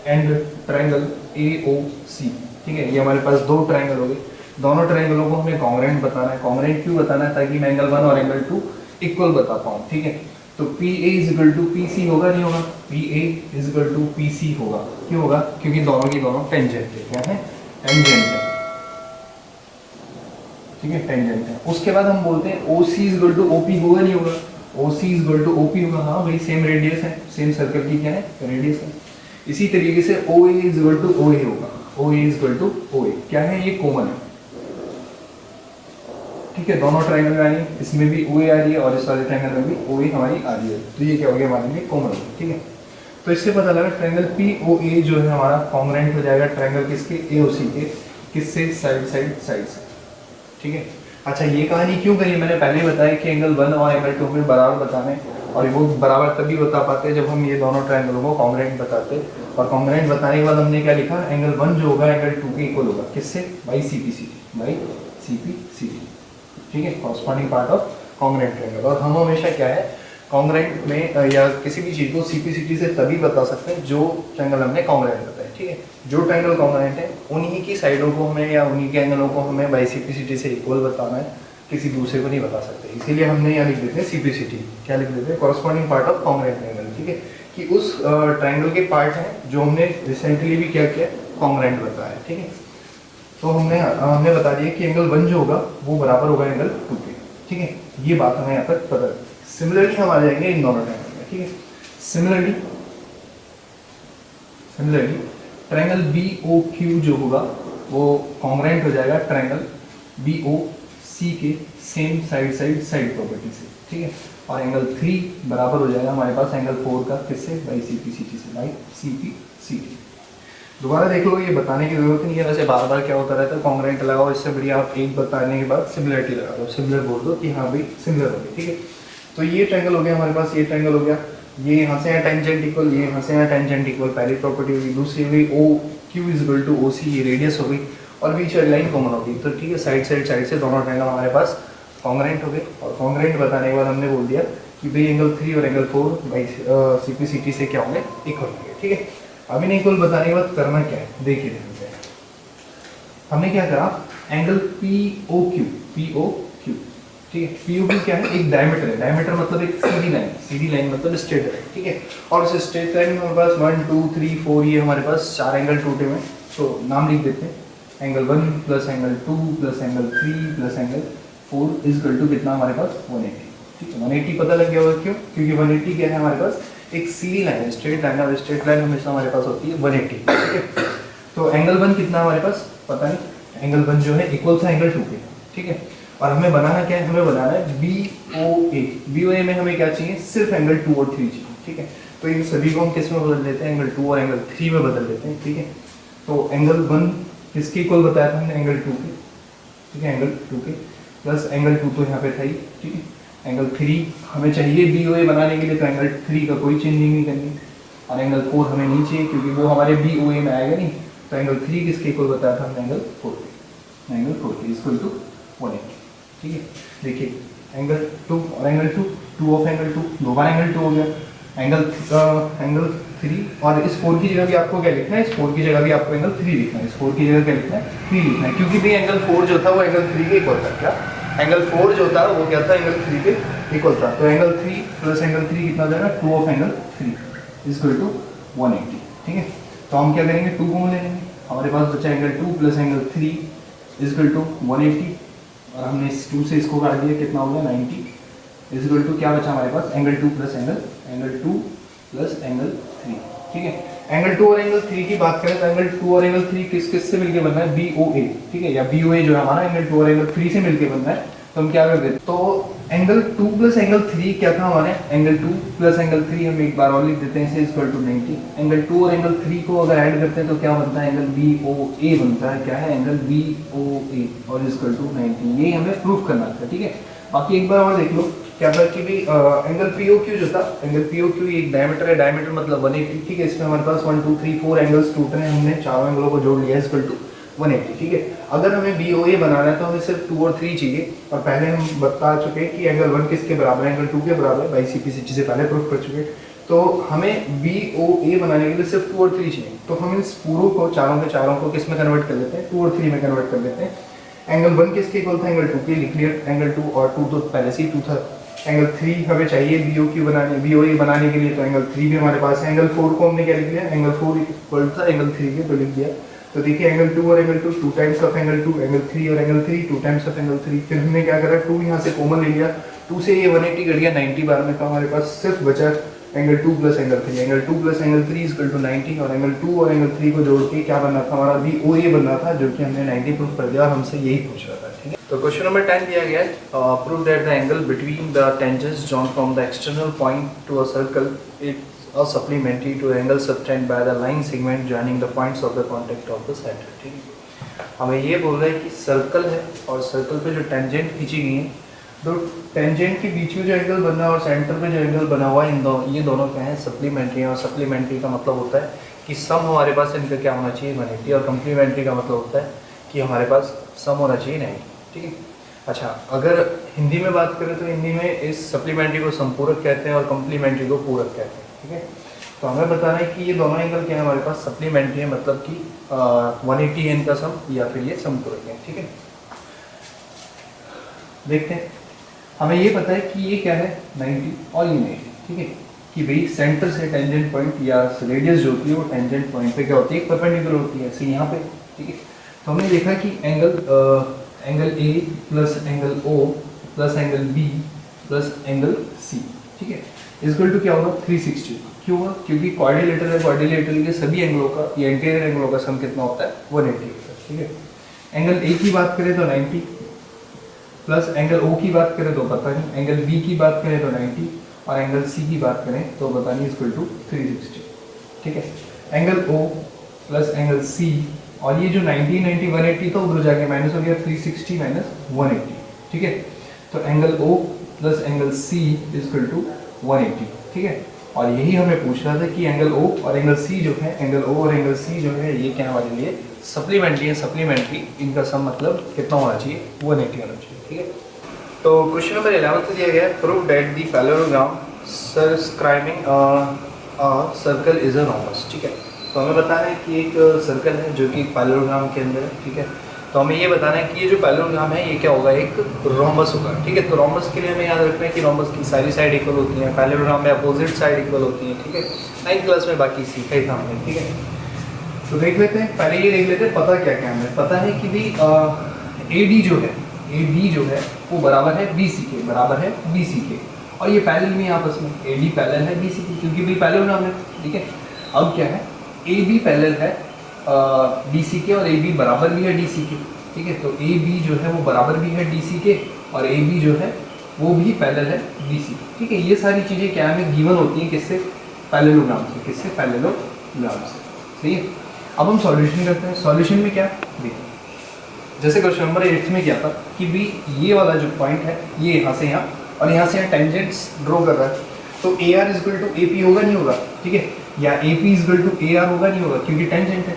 and triangle A O C, ठीक है। ये हमारे पास दो ट्रायंगल हो गए, दोनों ट्रायंगलों को हमें कॉन्ग्रुएंट बताना है। कॉन्ग्रुएंट क्यों बताना है, ताकि मैं एंगल 1 और एंगल 2 इक्वल बता पाऊँ, ठीक है। तो P A is equal to P C होगा, नहीं होगा, P A is equal to P C होगा, क्यों होगा, क्योंकि दोनों की दोनों टेंजेंट है, क्या है, टेंजेंट है, ठीक है, टेंजेंट है। उसके बाद हम बोलते हैं O C is equal to O P होगा, नहीं होगा, O C is equal to O P होगा, हाँ भाई सेम रेडियस है, सेम सर्कल की क्या है रेडियस है। इसी तरीके से O A is equal to O A होगा, O A is equal to O A, क्या है, ये कॉमन है, ठीक है। दोनों ट्रायंगल में आ रही है, इसमें भी ओ ए आ रही है और इस वाले ट्रायंगल में भी ओ ए हमारी आ रही है, तो ये क्या हो गया हमारे लिए कॉमन, ठीक है। तो इससे पता लगा ट्रायंगल पी ओ ए जो है हमारा कॉन्ग्रुएंट हो जाएगा ट्रायंगल किसके, ए ओ सी के, किससे, साइड साइड साइड से, ठीक है। अच्छा ये कहानी क्यों कही, मैंने पहले ही बताया कि एंगल 1 और एंगल 2 में बराबर बताने, और वो बराबर तभी बता पाते हैं जब हम ये दोनों ट्रायंगलों को कॉन्ग्रुएंट बताते। और कॉन्ग्रुएंट बताने के बाद हमने क्या लिखा, एंगल 1 जो होगा एंगल 2 के इक्वल होगा, किससे, by C P C T, by C P C T, ठीक है, corresponding part of congruent triangle. और हम हमेशा क्या है कॉन्ग्रुएंट में या किसी भी चीज़ को सीपीसीटी से तभी बता सकते हैं जो ट्रायंगल हमने कॉन्ग्रुएंट बताया, ठीक है। जो ट्रायंगल कॉन्ग्रुएंट है उन्हीं की साइडों को हमें या उन्हीं के एंगलों को हमें बाई सीपीसीटी से इक्वल बताना है, किसी दूसरे को नहीं बता सकते। इसीलिए हमने यहाँ लिख देते हैं सीपीसीटी, क्या लिख देते हैं, corresponding part of congruent triangle, ठीक है, कि उस ट्रायंगल के पार्ट हैं जो हमने रिसेंटली भी क्या किया कॉन्ग्रुएंट बताया, ठीक है। तो हमने बता दिया कि एंगल 1 जो होगा वो बराबर होगा एंगल 2 के, ठीक है। ये बात हमें यहाँ तक पता है। सिमिलरली हम आ जाएंगे इन दोनों ट्रायंगल में, ठीक है। Similarly triangle B O Q जो होगा वो कॉन्ग्रुएंट हो जाएगा ट्रायंगल बी ओ सी के same side side side property से, ठीक है। और एंगल 3 बराबर हो जाएगा हमारे पास एंगल 4 का, किससे, by C P C T से, by C P C T. दोबारा देख लो, ये बताने की जरूरत नहीं है, वैसे बार बार क्या होता रहता है कॉन्ग्रुएंट लगाओ, इससे बढ़िया आप एक बताने के बाद सिमिलरिटी लगा दो, सिमिलर बोल दो कि हाँ भाई सिमिलर हो गई, ठीक है। तो ये ट्रायंगल हो गया हमारे पास, ये ट्रायंगल हो गया, ये यहाँ से यहाँ टेंजेंट इक्वल, ये यहाँ से यहाँ टेंजेंट इक्वल, पहली प्रॉपर्टी होगी। दूसरी हुई O Q is equal to O C, ये रेडियस हो गई, और बीच वाली लाइन कॉमन होगी, तो ठीक है, साइड से दोनों ट्रायंगल हमारे पास कॉन्ग्रुएंट हो गए। और कॉन्ग्रुएंट बताने के बाद हमने बोल दिया कि भाई एंगल 3 और angle 4 by C P C T से क्या होंगे, इक्वल होंगे, ठीक है। अब इन्हें इक्वल बताने के बाद करना क्या है, देखिए हमने क्या करा, एंगल पी ओ क्यू, ठीक है। पी ओ क्यू क्या है, एक डायमीटर है, डायमीटर मतलब एक सीधी लाइन मतलब स्ट्रेट लाइन, ठीक है। और इस स्ट्रेट लाइन में हमारे पास 1 2 3 4 ये हमारे पास 4 एंगल टूटे हुए, तो नाम लिख देते हैं, angle 1 plus angle 2 plus angle 3 plus angle 4 is equal to कितना हमारे पास 180, ठीक है। 180 पता लग गया होगा, क्यों, क्योंकि 180 क्या है हमारे पास, एक सीधी लाइन है, स्ट्रेट लाइन, और स्ट्रेट लाइन हमेशा हमारे पास होती है 180, ठीक है। तो एंगल 1 कितना हमारे पास पता नहीं, एंगल 1 जो है इक्वल था एंगल 2 के, ठीक है। और हमें बनाना क्या है, हमें बनाना है बी ओ ए में हमें क्या चाहिए, सिर्फ एंगल 2 और 3 चाहिए, ठीक है। तो इन सभी को हम किस में बदल देते हैं, एंगल 2 और एंगल 3 में बदल देते हैं, ठीक है। तो एंगल 1 किसके इक्वल बताया था हमने, एंगल 2 के, ठीक है, एंगल 2 के, प्लस एंगल 2 तो यहाँ पे था ही, ठीक है। एंगल 3 हमें चाहिए बी ओ ए बनाने के लिए, तो एंगल 3 का कोई चेंजिंग नहीं करनी, और एंगल 4 हमें नहीं चाहिए क्योंकि वो हमारे बी ओ ए में आएगा नहीं। तो एंगल 3 किसके इक्वल बताया था हमने, एंगल 4 के, एंगल 4 के इक्वल टू 180, ठीक है। देखिए एंगल 2 और एंगल 2 ऑफ एंगल 2, दो बार एंगल 2 हो गया, एंगल 3, और इस 4 की जगह भी आपको क्या लिखना है, इस 4 की जगह भी आपको एंगल 3 लिखना है, इस 4 की जगह क्या लिखना है, 3 लिखना है, क्योंकि भी एंगल 4 जो था वो एंगल 3 के इक्वल था, क्या, एंगल 4 जो था वो क्या था, एंगल 3 के इक्वल था। तो एंगल 3 प्लस एंगल 3 कितना हो जाएगा, 2 of angle 3 is equal to 180, ठीक है। तो हम क्या करेंगे, 2 को ले लेंगे, हमारे पास बचा angle 2 plus angle 3 is equal to 180, और हमने इस 2 से इसको काट दिया, कितना हो गया 90 इज इक्वल टू क्या बचा हमारे पास, एंगल 2 प्लस एंगल 3, ठीक है। एंगल 2 और एंगल 3 की बात करें तो एंगल 2 और एंगल 3 किस किस से मिलके बनना है, बी ओ ए, ठीक है, या बी ओ ए जो है हमारा एंगल 2 और एंगल 3 से मिलके बनना है। तो हम क्या कर देते, तो एंगल 2 प्लस एंगल 3 क्या था हमारे, एंगल 2 प्लस एंगल 3 हम एक बार और लिख देते हैं, इसे इक्वल टू 90। एंगल 2 और एंगल 3 को अगर ऐड करते हैं तो क्या बनता है, एंगल BOA बनता है। क्या है, एंगल BOA और इक्वल टू 90। ये हमें प्रूफ करना था, ठीक है। बाकी एक बार और देख लो क्या था कि भी एंगल POQ जो था, एंगल POQ एक डायमीटर है, डायमीटर मतलब 180, ठीक है। इसमें हमारे पास 1 2 3 4 एंगल्स टूट रहे हैं, हमने चारों एंगलों को जोड़ लिया इक्वल टू 180, ठीक है। अगर हमें BOA बनाना है तो हमें सिर्फ 2 और 3 चाहिए, और पहले हम बता चुके हैं कि एंगल 1 किसके बराबर है, एंगल 2 के बराबर है, ICP से पहले प्रूफ कर चुके। तो हमें BOA बनाने के लिए सिर्फ 2 और 3 चाहिए, तो हम इस पूरों को चारों के चारों को किस में कन्वर्ट कर लेते हैं, 2 और 3 में कन्वर्ट कर लेते हैं। एंगल 1 किसके इक्वल था, एंगल 2 के, लिख लिया। एंगल 2 और 2 तो पहले से ही 2 था। एंगल 3 हमें चाहिए BOA बनाने के लिए, तो एंगल 3 भी हमारे पास है। एंगल 4 को हमने क्या लिख लिया, एंगल 4 इक्वल था एंगल 3 के, तो लिख दिया। तो देखिए एंगल 2 और angle 2 2 times of angle 2, angle 3 और एंगल 3 2 टाइम्स ऑफ एंगल 3। फिर हमने क्या करा, 2 यहाँ से कॉमन ले लिया, 2 से ये 180 कट गया 90 बार में, तो हमारे पास सिर्फ बचा angle 2 plus angle 3। Angle 2 plus angle 3 equal to 90, और एंगल 2 और एंगल 3 को जोड़ के क्या बनना था हमारा, BOA बनना था, जो कि हमने 90 प्रूफ कर दिया, और हमसे यही पूछ रहा था, ठीक है। तो क्वेश्चन नंबर 10 दिया गया है, prove that the angle between the tangents drawn from the external point to a circle is supplementary to angle subtended by the line segment joining the points of the contact of the center, ठीक है। हमें ये बोल रहा है कि circle है, और सर्कल पे जो टेंजेंट खींची गई है, तो टेंजेंट के बीच में जो एंगल बना है और सेंटर पे जो एंगल बना हुआ है, ये दोनों क्या है, सप्लीमेंट्री है। और सप्लीमेंट्री का मतलब होता है कि सम हमारे पास इनका क्या होना चाहिए, 180, और कम्प्लीमेंट्री का मतलब होता है कि हमारे पास सम होना चाहिए 90, ठीक है। अच्छा, अगर हिंदी में बात करें तो हिंदी में इस सप्लीमेंट्री को संपूरक कहते हैं और कम्प्लीमेंट्री को पूरक कहते हैं, ठीक है। तो हमें बताना है कि ये दोनों एंगल क्या है हमारे पास, सप्लीमेंट्री है, मतलब कि 180 है इनका सम, या फिर ये समपूरक है, ठीक है। देखते हैं, हमें ये पता है कि ये क्या है 90 और ये 90, ठीक है। कि भाई सेंटर से टेंजेंट पॉइंट या रेडियस जो होती है वो टेंजेंट पॉइंट पे क्या होती है, परपेंडिकुलर होती है, ऐसे यहाँ पे, ठीक है। तो हमने देखा कि angle A plus angle O plus angle B plus angle C, ठीक है, इक्वल टू क्या होगा 360। क्यों होगा, क्योंकि क्वाड्रिलेटरल है, क्वाड्रिलेटरल के सभी एंगलों का या इंटीरियर एंगलों का सम कितना होता है 180 होता है, ठीक है। एंगल A की बात करें तो 90, प्लस एंगल O की बात करें तो पता नहीं, एंगल B की बात करें तो 90, और एंगल C की बात करें तो पता नहीं, इक्वल टू 360, ठीक है। Angle O plus angle C, और ये जो 90 90 180 था उधर जाके माइनस हो गया, 360 माइनस 180, ठीक है। तो angle O plus angle C equal to 180, ठीक है। और यही हमें पूछ रहा था कि एंगल O और एंगल C जो है, एंगल O और एंगल C जो है, ये क्या हमारे लिए सप्लीमेंट्री है। सप्लीमेंट्री इनका सम मतलब कितना होना चाहिए, 180 होना चाहिए, ठीक है। तो क्वेश्चन नंबर 11 दिया गया है, prove that the parallelogram subscribing circle is a rhombus, ठीक है। तो हमें बताना है कि एक सर्कल है जो कि पैरेललोग्राम के अंदर है, ठीक है। तो हमें ये बताना है कि ये जो पैरेललोग्राम है ये क्या होगा, एक रोम्बस होगा, ठीक है। तो रोम्बस के लिए हमें याद रखना है कि रोम्बस की सारी साइड इक्वल होती हैं, पैरेललोग्राम में अपोजिट साइड इक्वल होती हैं, ठीक है। 9th क्लास में बाकी सीखा ही था हमने, ठीक है। तो देख लेते हैं, पहले ये देख लेते हैं पता क्या क्या हमें पता है कि भाई AD जो है वो बराबर है BC के, बराबर है BC के, और ये पैरेलल में आपस में AD पैरेलल है BC के, क्योंकि भाई पैरेललोग्राम है, ठीक है। अब क्या है, AB पैरेलल है BC के, और AB बराबर भी है DC के, ठीक है। तो AB जो है वो बराबर भी है DC के, और AB जो है वो भी पैरेलल है BC, ठीक है। ये सारी चीज़ें क्या हमें गिवन होती हैं, किससे, पैरेललोग्राम से, किससे, पैरेललोग्राम से, सही है। अब हम सॉल्यूशन करते हैं। सॉल्यूशन में क्या, देखिए जैसे क्वेश्चन नंबर 8 में क्या था कि भी ये वाला जो पॉइंट है ये यहाँ से यहाँ और यहाँ से यहाँ टेंजेंट्स ड्रॉ कर रहा है, तो AR इक्वल टू AP होगा नहीं होगा, ठीक है, या AP इक्वल टू AR होगा नहीं होगा, क्योंकि टेंजेंट है,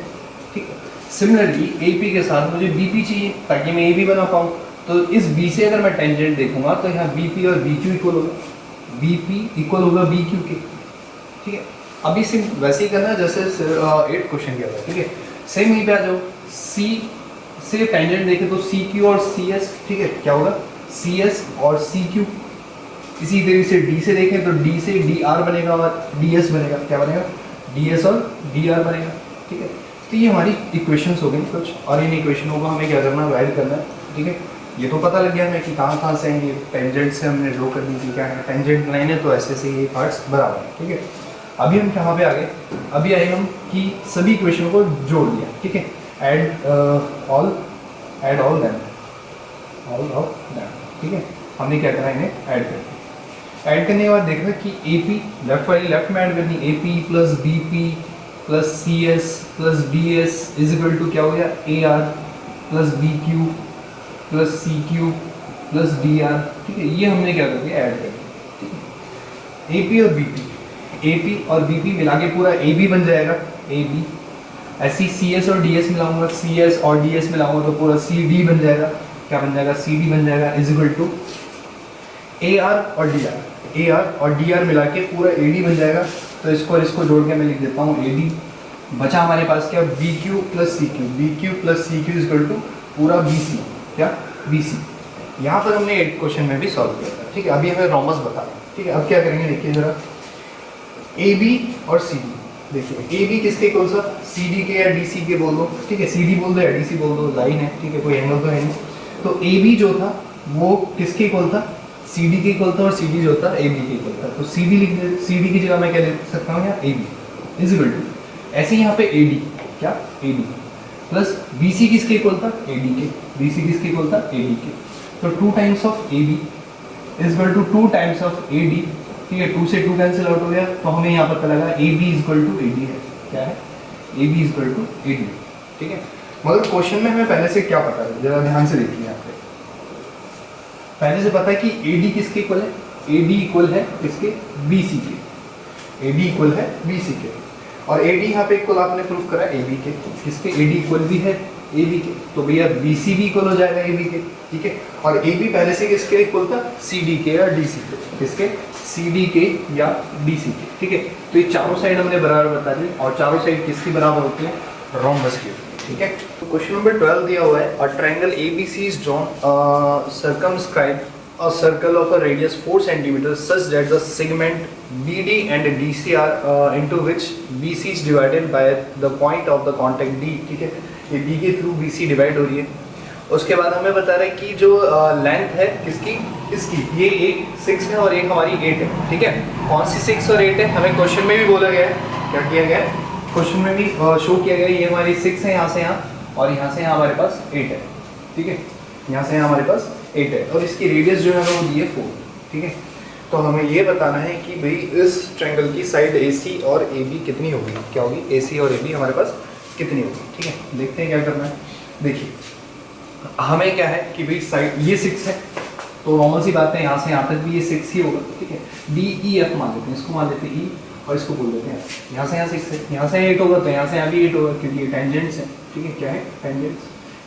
ठीक है। सिमिलरली AP के साथ मुझे BP चाहिए ताकि मैं AB बना पाऊँ, तो इस B से अगर मैं टेंजेंट देखूंगा तो यहाँ BP और BQ इक्वल होगा, BP इक्वल होगा BQ के, ठीक है। अभी सिम वैसे ही करना है जैसे 8 क्वेश्चन किया था, ठीक है। सेम यहीं पे आ जाओ, C से टेंजेंट देखें तो CQ और CS, ठीक है, क्या होगा CS और CQ। इसी तरीके से D से देखें तो D से DR बनेगा और DS बनेगा, क्या बनेगा DS और DR बनेगा, ठीक है। तो ये हमारी इक्वेशंस हो गई कुछ, और इन इक्वेशनों को हमें क्या करना है, ऐड करना है, ठीक है। ये तो पता लग गया हमें कि कहाँ से आएंगे, टेंजेंट से हमने ड्रॉ करनी थी, क्या है टेंजेंट लाइन है, तो ऐसे से ये पार्ट्स बराबर है, ठीक है। अभी हम कहाँ पे आ गए, अभी आए हम कि सभी इक्वेशन को जोड़ दिया, ठीक है। ऐड ऑल देम, ठीक है, हमने क्या करा, इन्हें ऐड कर दिया। ऐड करने के बाद देखना कि ए पी लेफ्ट वाली लेफ्ट में ऐड करनी, A P plus B P plus C S plus D S is equal to क्या हो गया, A R plus B Q plus C Q plus D R. ठीक है, ये हमने क्या कर दिया, ऐड कर दिया। ठीक है, ए पी और बी पी, ए पी और बी पी मिला के पूरा ए बी बन जाएगा, ए बी। ऐसी सी एस और डी एस मिलाऊंगा, सी एस और डी एस मिलाऊंगा तो पूरा सी डी बन जाएगा। क्या बन जाएगा, सी डी बन जाएगा is equal to A R और डी आर, ए आर और डी आर मिला के पूरा ए डी बन जाएगा। तो इसको और इसको जोड़ के मैं लिख देता हूँ ए डी। बचा हमारे पास क्या, B Q plus C Q, B Q plus C Q equal to पूरा बी सी, क्या बी सी। यहाँ पर हमने एक क्वेश्चन में भी सॉल्व किया था। ठीक है, अभी हमें रोमस बता रहे हैं। ठीक है, अब क्या करेंगे देखिए जरा, ए बी और सी डी। देखिए ए बी किसके इक्वल सा, सी डी के या डी सी के बोल दो। ठीक है, सी डी बोल दो या डी सी बोल दो, लाइन है। ठीक है, कोई एंगल तो है नहीं। तो ए बी जो था वो किसके इक्वल था, सी डी के इक्वल था, और सी डी जो था ए बी के इक्वल था। तो सी डी लिख दे, सी डी की जगह मैं क्या लिख सकता हूँ यहाँ, A B is equal to, ऐसे यहाँ पे ए डी, क्या A D plus B C किसके इक्वल था, ए डी के, बी सी किसके इक्वल था, ए डी के। तो 2 times of A B is equal to 2 times of A D. ठीक है, 2 से 2 कैंसिल आउट हो गया, तो हमें यहाँ पर पता लगा A B is equal to A D है। क्या है, A B is equal to A D. ठीक है, मगर क्वेश्चन में हमें पहले से क्या पता है, जरा ध्यान से देखिए यहाँ पे। पहले से पता है कि ए डी किसके इक्वल है, ए डी इक्वल है किसके, बी सी के, ए डी इक्वल है बी सी के। और ए डी यहाँ पे इक्वल आपने प्रूफ करा ए बी के, किसके, ए डी इक्वल भी है ए बी के, तो भैया बी सी भी इक्वल हो जाएगा ए बी के। ठीक है, और ए बी पहले से किसके इक्वल था, सी डी के या डी सी के, किसके, सी डी के या डी सी के। ठीक है, तो ये चारों साइड हमने बराबर बता दी, और चारों साइड किसकी बराबर होती है, रोम्बस की। ठीक है, तो क्वेश्चन नंबर 12 दिया हुआ है, a triangle ABC is drawn circumscribe a circle of a radius 4 cm such that the segment BD and DC are into which BC is divided by the point of the contact D। ठीक है, ये B के through BC divide हो रही है। उसके बाद हमें बता रहा है कि जो लेंथ है किसकी, इसकी, ये एक 6 है और एक हमारी 8 है। ठीक है, कौन सी 6 और 8 है, हमें क्वेश्चन में भी बोला गया है, क्या किया गया है, क्वेश्चन में भी शो किया गया है। ये हमारी 6 है यहाँ से यहाँ, और यहाँ से यहाँ हमारे पास 8 है। ठीक है, यहाँ से यहाँ हमारे पास 8 है, और इसकी रेडियस जो है वो दी है 4। ठीक है, तो हमें ये बताना है कि भाई इस ट्रायंगल की साइड AC और AB कितनी होगी, क्या होगी, AC और AB हमारे पास कितनी होगी। ठीक है, देखते हैं क्या करना है। देखिए हमें क्या है कि भाई साइड ये 6 है, तो नॉर्मल सी बात है, यहाँ से यहाँ तक भी ये 6 ही होगा। ठीक है, DEF मान लेते हैं, इसको मान लेते हैं E, और इसको बोल देते हैं, यहाँ से यहाँ 6 है, यहाँ से 8 होगा, तो यहाँ से यहाँ भी 8 होगा, क्योंकि ये टेंजेंट्स है। ठीक है, क्या है, टेंजेंट्स।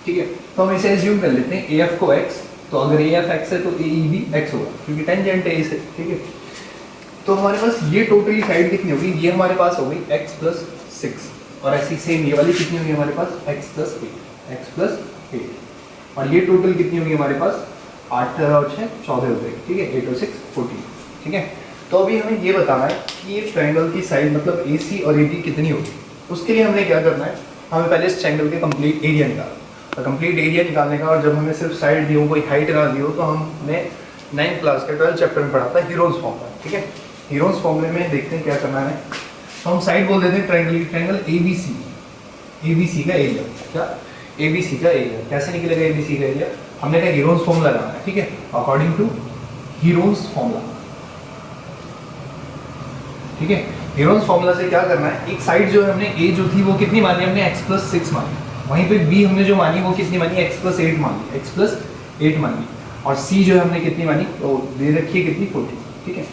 ठीक है, तो हम इसे एज्यूम कर लेते हैं AF को x, तो अगर AF x है तो AE भी x होगा, क्योंकि टेंजेंट है इसे। ठीक है, तो हमारे पास ये टोटली साइड कितनी होगी, ये हमारे पास हो गई x प्लस 6, और ऐसी सेम ये वाली कितनी होगी हमारे पास, x प्लस 8, x प्लस 8, और ये टोटल कितनी होगी हमारे पास, 8 और 6 14 हो जाएगी। ठीक है, 8 और 6 14। ठीक है, तो अभी हमें ये बताना है कि ये ट्रायंगल की साइड मतलब AC और AD कितनी होगी। उसके लिए हमने क्या करना है, हमें पहले इस ट्रायंगल के कंप्लीट एरिया निकालना, तो कंप्लीट एरिया निकालने का, और जब हमें सिर्फ साइड दी हो, कोई हाइट ना दी हो, तो हमने 9th क्लास के 12th चैप्टर में पढ़ा था हीरोन्स फॉर्मूला। ठीक है, हीरोन्स फॉर्मूले में देखते हैं क्या करना है। तो हम साइड बोल देते हैं ट्रायंगल की, ट्रायंगल ABC, ABC का एरिया, क्या ABC का एरिया, कैसे निकलेगा ABC का एरिया, हमने कहा हीरोन्स फॉर्मूला लगाना है। ठीक है, अकॉर्डिंग टू हीरोन्स फॉर्मूला। ठीक है, हीरोन्स फॉर्मूला से क्या करना है, एक साइड जो है हमने A जो थी वो कितनी मानी, हमने x प्लस 6 मानी, वहीं पे B हमने जो मानी वो कितनी मानी, x प्लस 8 मानी, x प्लस 8 मानी, और C जो है हमने कितनी मानी, तो दे रखी है कितनी, 40। ठीक है,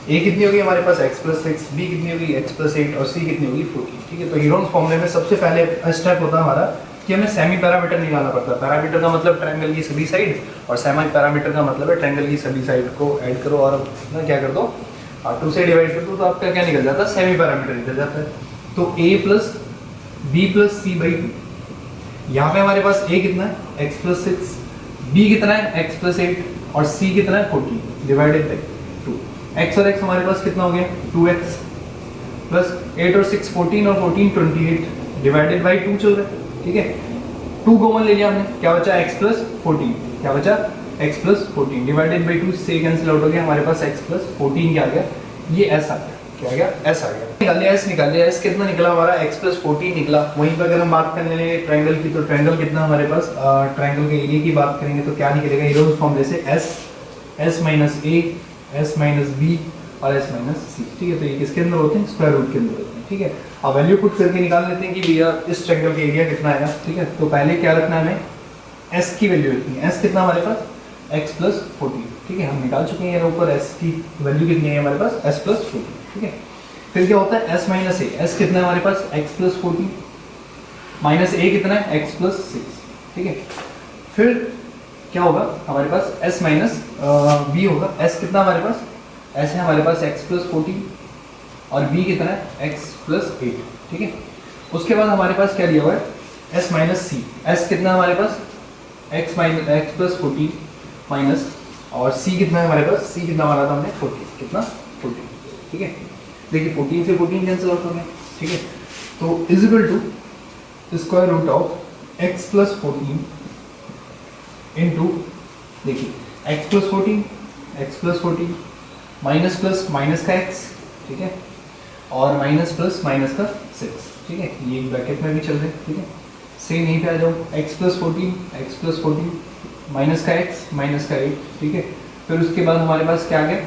A कितनी होगी हमारे पास, x प्लस 6, B कितनी होगी, x प्लस 8, और C कितनी होगी, 40। ठीक है, तो हीरोन्स फॉर्मूले में सबसे पहले स्टेप होता है हमारा कि हमें सेमी पैरामीटर निकालना पड़ता है। पैरामीटर का मतलब ट्रायंगल की सभी साइड, और सेमी पैरामीटर का मतलब है ट्रायंगल की सभी साइड को ऐड करो, और ना क्या कर दो, 2 से डिवाइड कर दो, तो आपका क्या निकल जाता है, सेमी पैरामीटर निकल जाता है। तो A plus B plus C/2, यहाँ पे हमारे पास A कितना है, x प्लस 6, B कितना है, x प्लस 8, और C कितना है, 40 डिवाइडेड बाई 2। x और x हमारे पास कितना हो गया, 2x प्लस 8 और 6 14, और 14 28 डिवाइडेड बाई 2 चल रहा है। ठीक है, 2 कॉमन ले लिया हमने, क्या बचा, x प्लस 14, क्या बचा, x प्लस 14 डिवाइडेड बाई 2 से कैंसिल आउट हो गया, हमारे पास x प्लस 14 क्या आ गया, ये s आ गया, क्या आ गया, s आ गया। निकाल लिया s, निकाल लिया s, कितना निकला हमारा, x प्लस 14 निकला। वहीं पर अगर हम बात करने लगे ट्रायंगल की, तो ट्रायंगल कितना हमारे पास, ट्रायंगल के एरिया की बात करेंगे तो क्या निकलेगा, हीरोन्स फॉर्मूले से s एस माइनस ए, एस माइनस बी और एस माइनस सी, ठीक है। तो ये किसके अंदर होते हैं, स्क्वायर रूट के अंदर होते हैं, ठीक है। अब वैल्यू पुट करके निकाल लेते हैं कि भैया इस ट्रायंगल का एरिया कितना आएगा, ठीक है। तो पहले क्या रखना है हमें, एस की वैल्यू रखनी है। एस कितना हमारे पास, एक्स प्लस 14, ठीक है। हम निकाल चुके हैं यहाँ ऊपर एस की वैल्यू कितनी है हमारे पास, एस प्लस 14, ठीक है। फिर क्या होता है, एस माइनस ए, एस कितना है हमारे पास, एक्स प्लस 14 माइनस ए कितना है, एक्स प्लस 6, ठीक है। फिर क्या होगा हमारे पास, एस माइनस बी होगा। एस कितना हमारे पास, एस है हमारे पास एक्स प्लस 14 और बी कितना है, एक्स प्लस 8, ठीक है। उसके बाद हमारे पास क्या दिया हुआ है, एस माइनस सी। एस कितना हमारे पास, x minus x plus 14 minus, और सी कितना है हमारे पास, सी कितना माना था हमने, 14, कितना 14, ठीक है। देखिए 14 से 14 कैंसिल आउट हो गया, ठीक है। तो is equal to square root of x plus 14 into, देखिए x plus 14 minus plus minus का एक्स, ठीक है, और माइनस प्लस माइनस का 6, ठीक है। ये ब्रैकेट में भी चल रहे हैं, ठीक है। सेम यहीं पे आ जाओ, एक्स प्लस 14 माइनस का एक्स माइनस का 8, ठीक है। फिर उसके बाद हमारे पास क्या आ गया,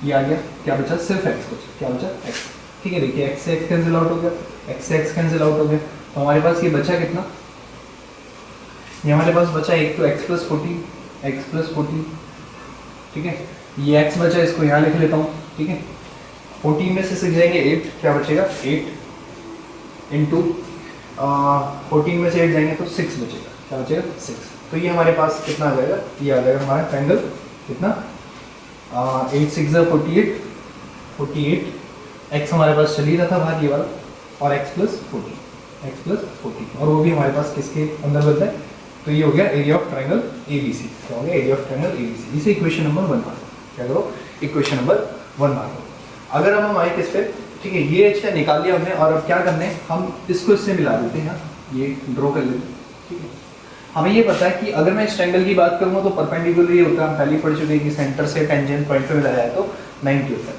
ये आ गया, क्या बचा, सिर्फ एक्स बचा, क्या बचा, एक्स, ठीक है। देखिए एक्स से एक्स कैंसिल आउट हो गया, एक्स से एक्स कैंसिल आउट हो गया, तो हमारे पास ये बचा कितना, ये हमारे पास बचा एक तो एक्स प्लस 14, ठीक है। ये एक्स बचा, इसको यहाँ लिख लेता हूँ, ठीक है। 14 में से 6 जाएंगे 8, क्या बचेगा 8 इंटू 14 में से 8 जाएंगे तो 6 बचेगा, क्या बचेगा 6। तो ये हमारे पास कितना आ जाएगा, ये आ जाएगा हमारा ट्रायंगल कितना, 8 6 48, एक्स हमारे पास चल ही रहा था बाहर ये वाला, और एक्स प्लस 14 और वो भी हमारे पास किसके अंदर बनता है, तो ये हो गया एरिया ऑफ ट्रायंगल एबीसी। क्या हो गया, एरिया ऑफ ट्रायंगल एबीसी। इसे इक्वेशन नंबर 1 मार्क, क्या करो, इक्वेशन नंबर 1 मार्क। अगर हम आए किस पे, ठीक है, ये अच्छा निकाल लिया हमने, और अब क्या करना है, हम इसको इससे मिला देते हैं, ये ड्रॉ कर लेते हैं, ठीक है। हमें ये पता है कि अगर मैं इस ट्रायंगल की बात करूँगा तो परपेंडिकुलर ये होता है, हम पहले ही पढ़ चुके हैं कि सेंटर से टेंजेंट पॉइंट पे मिलाया है तो 90 होता है।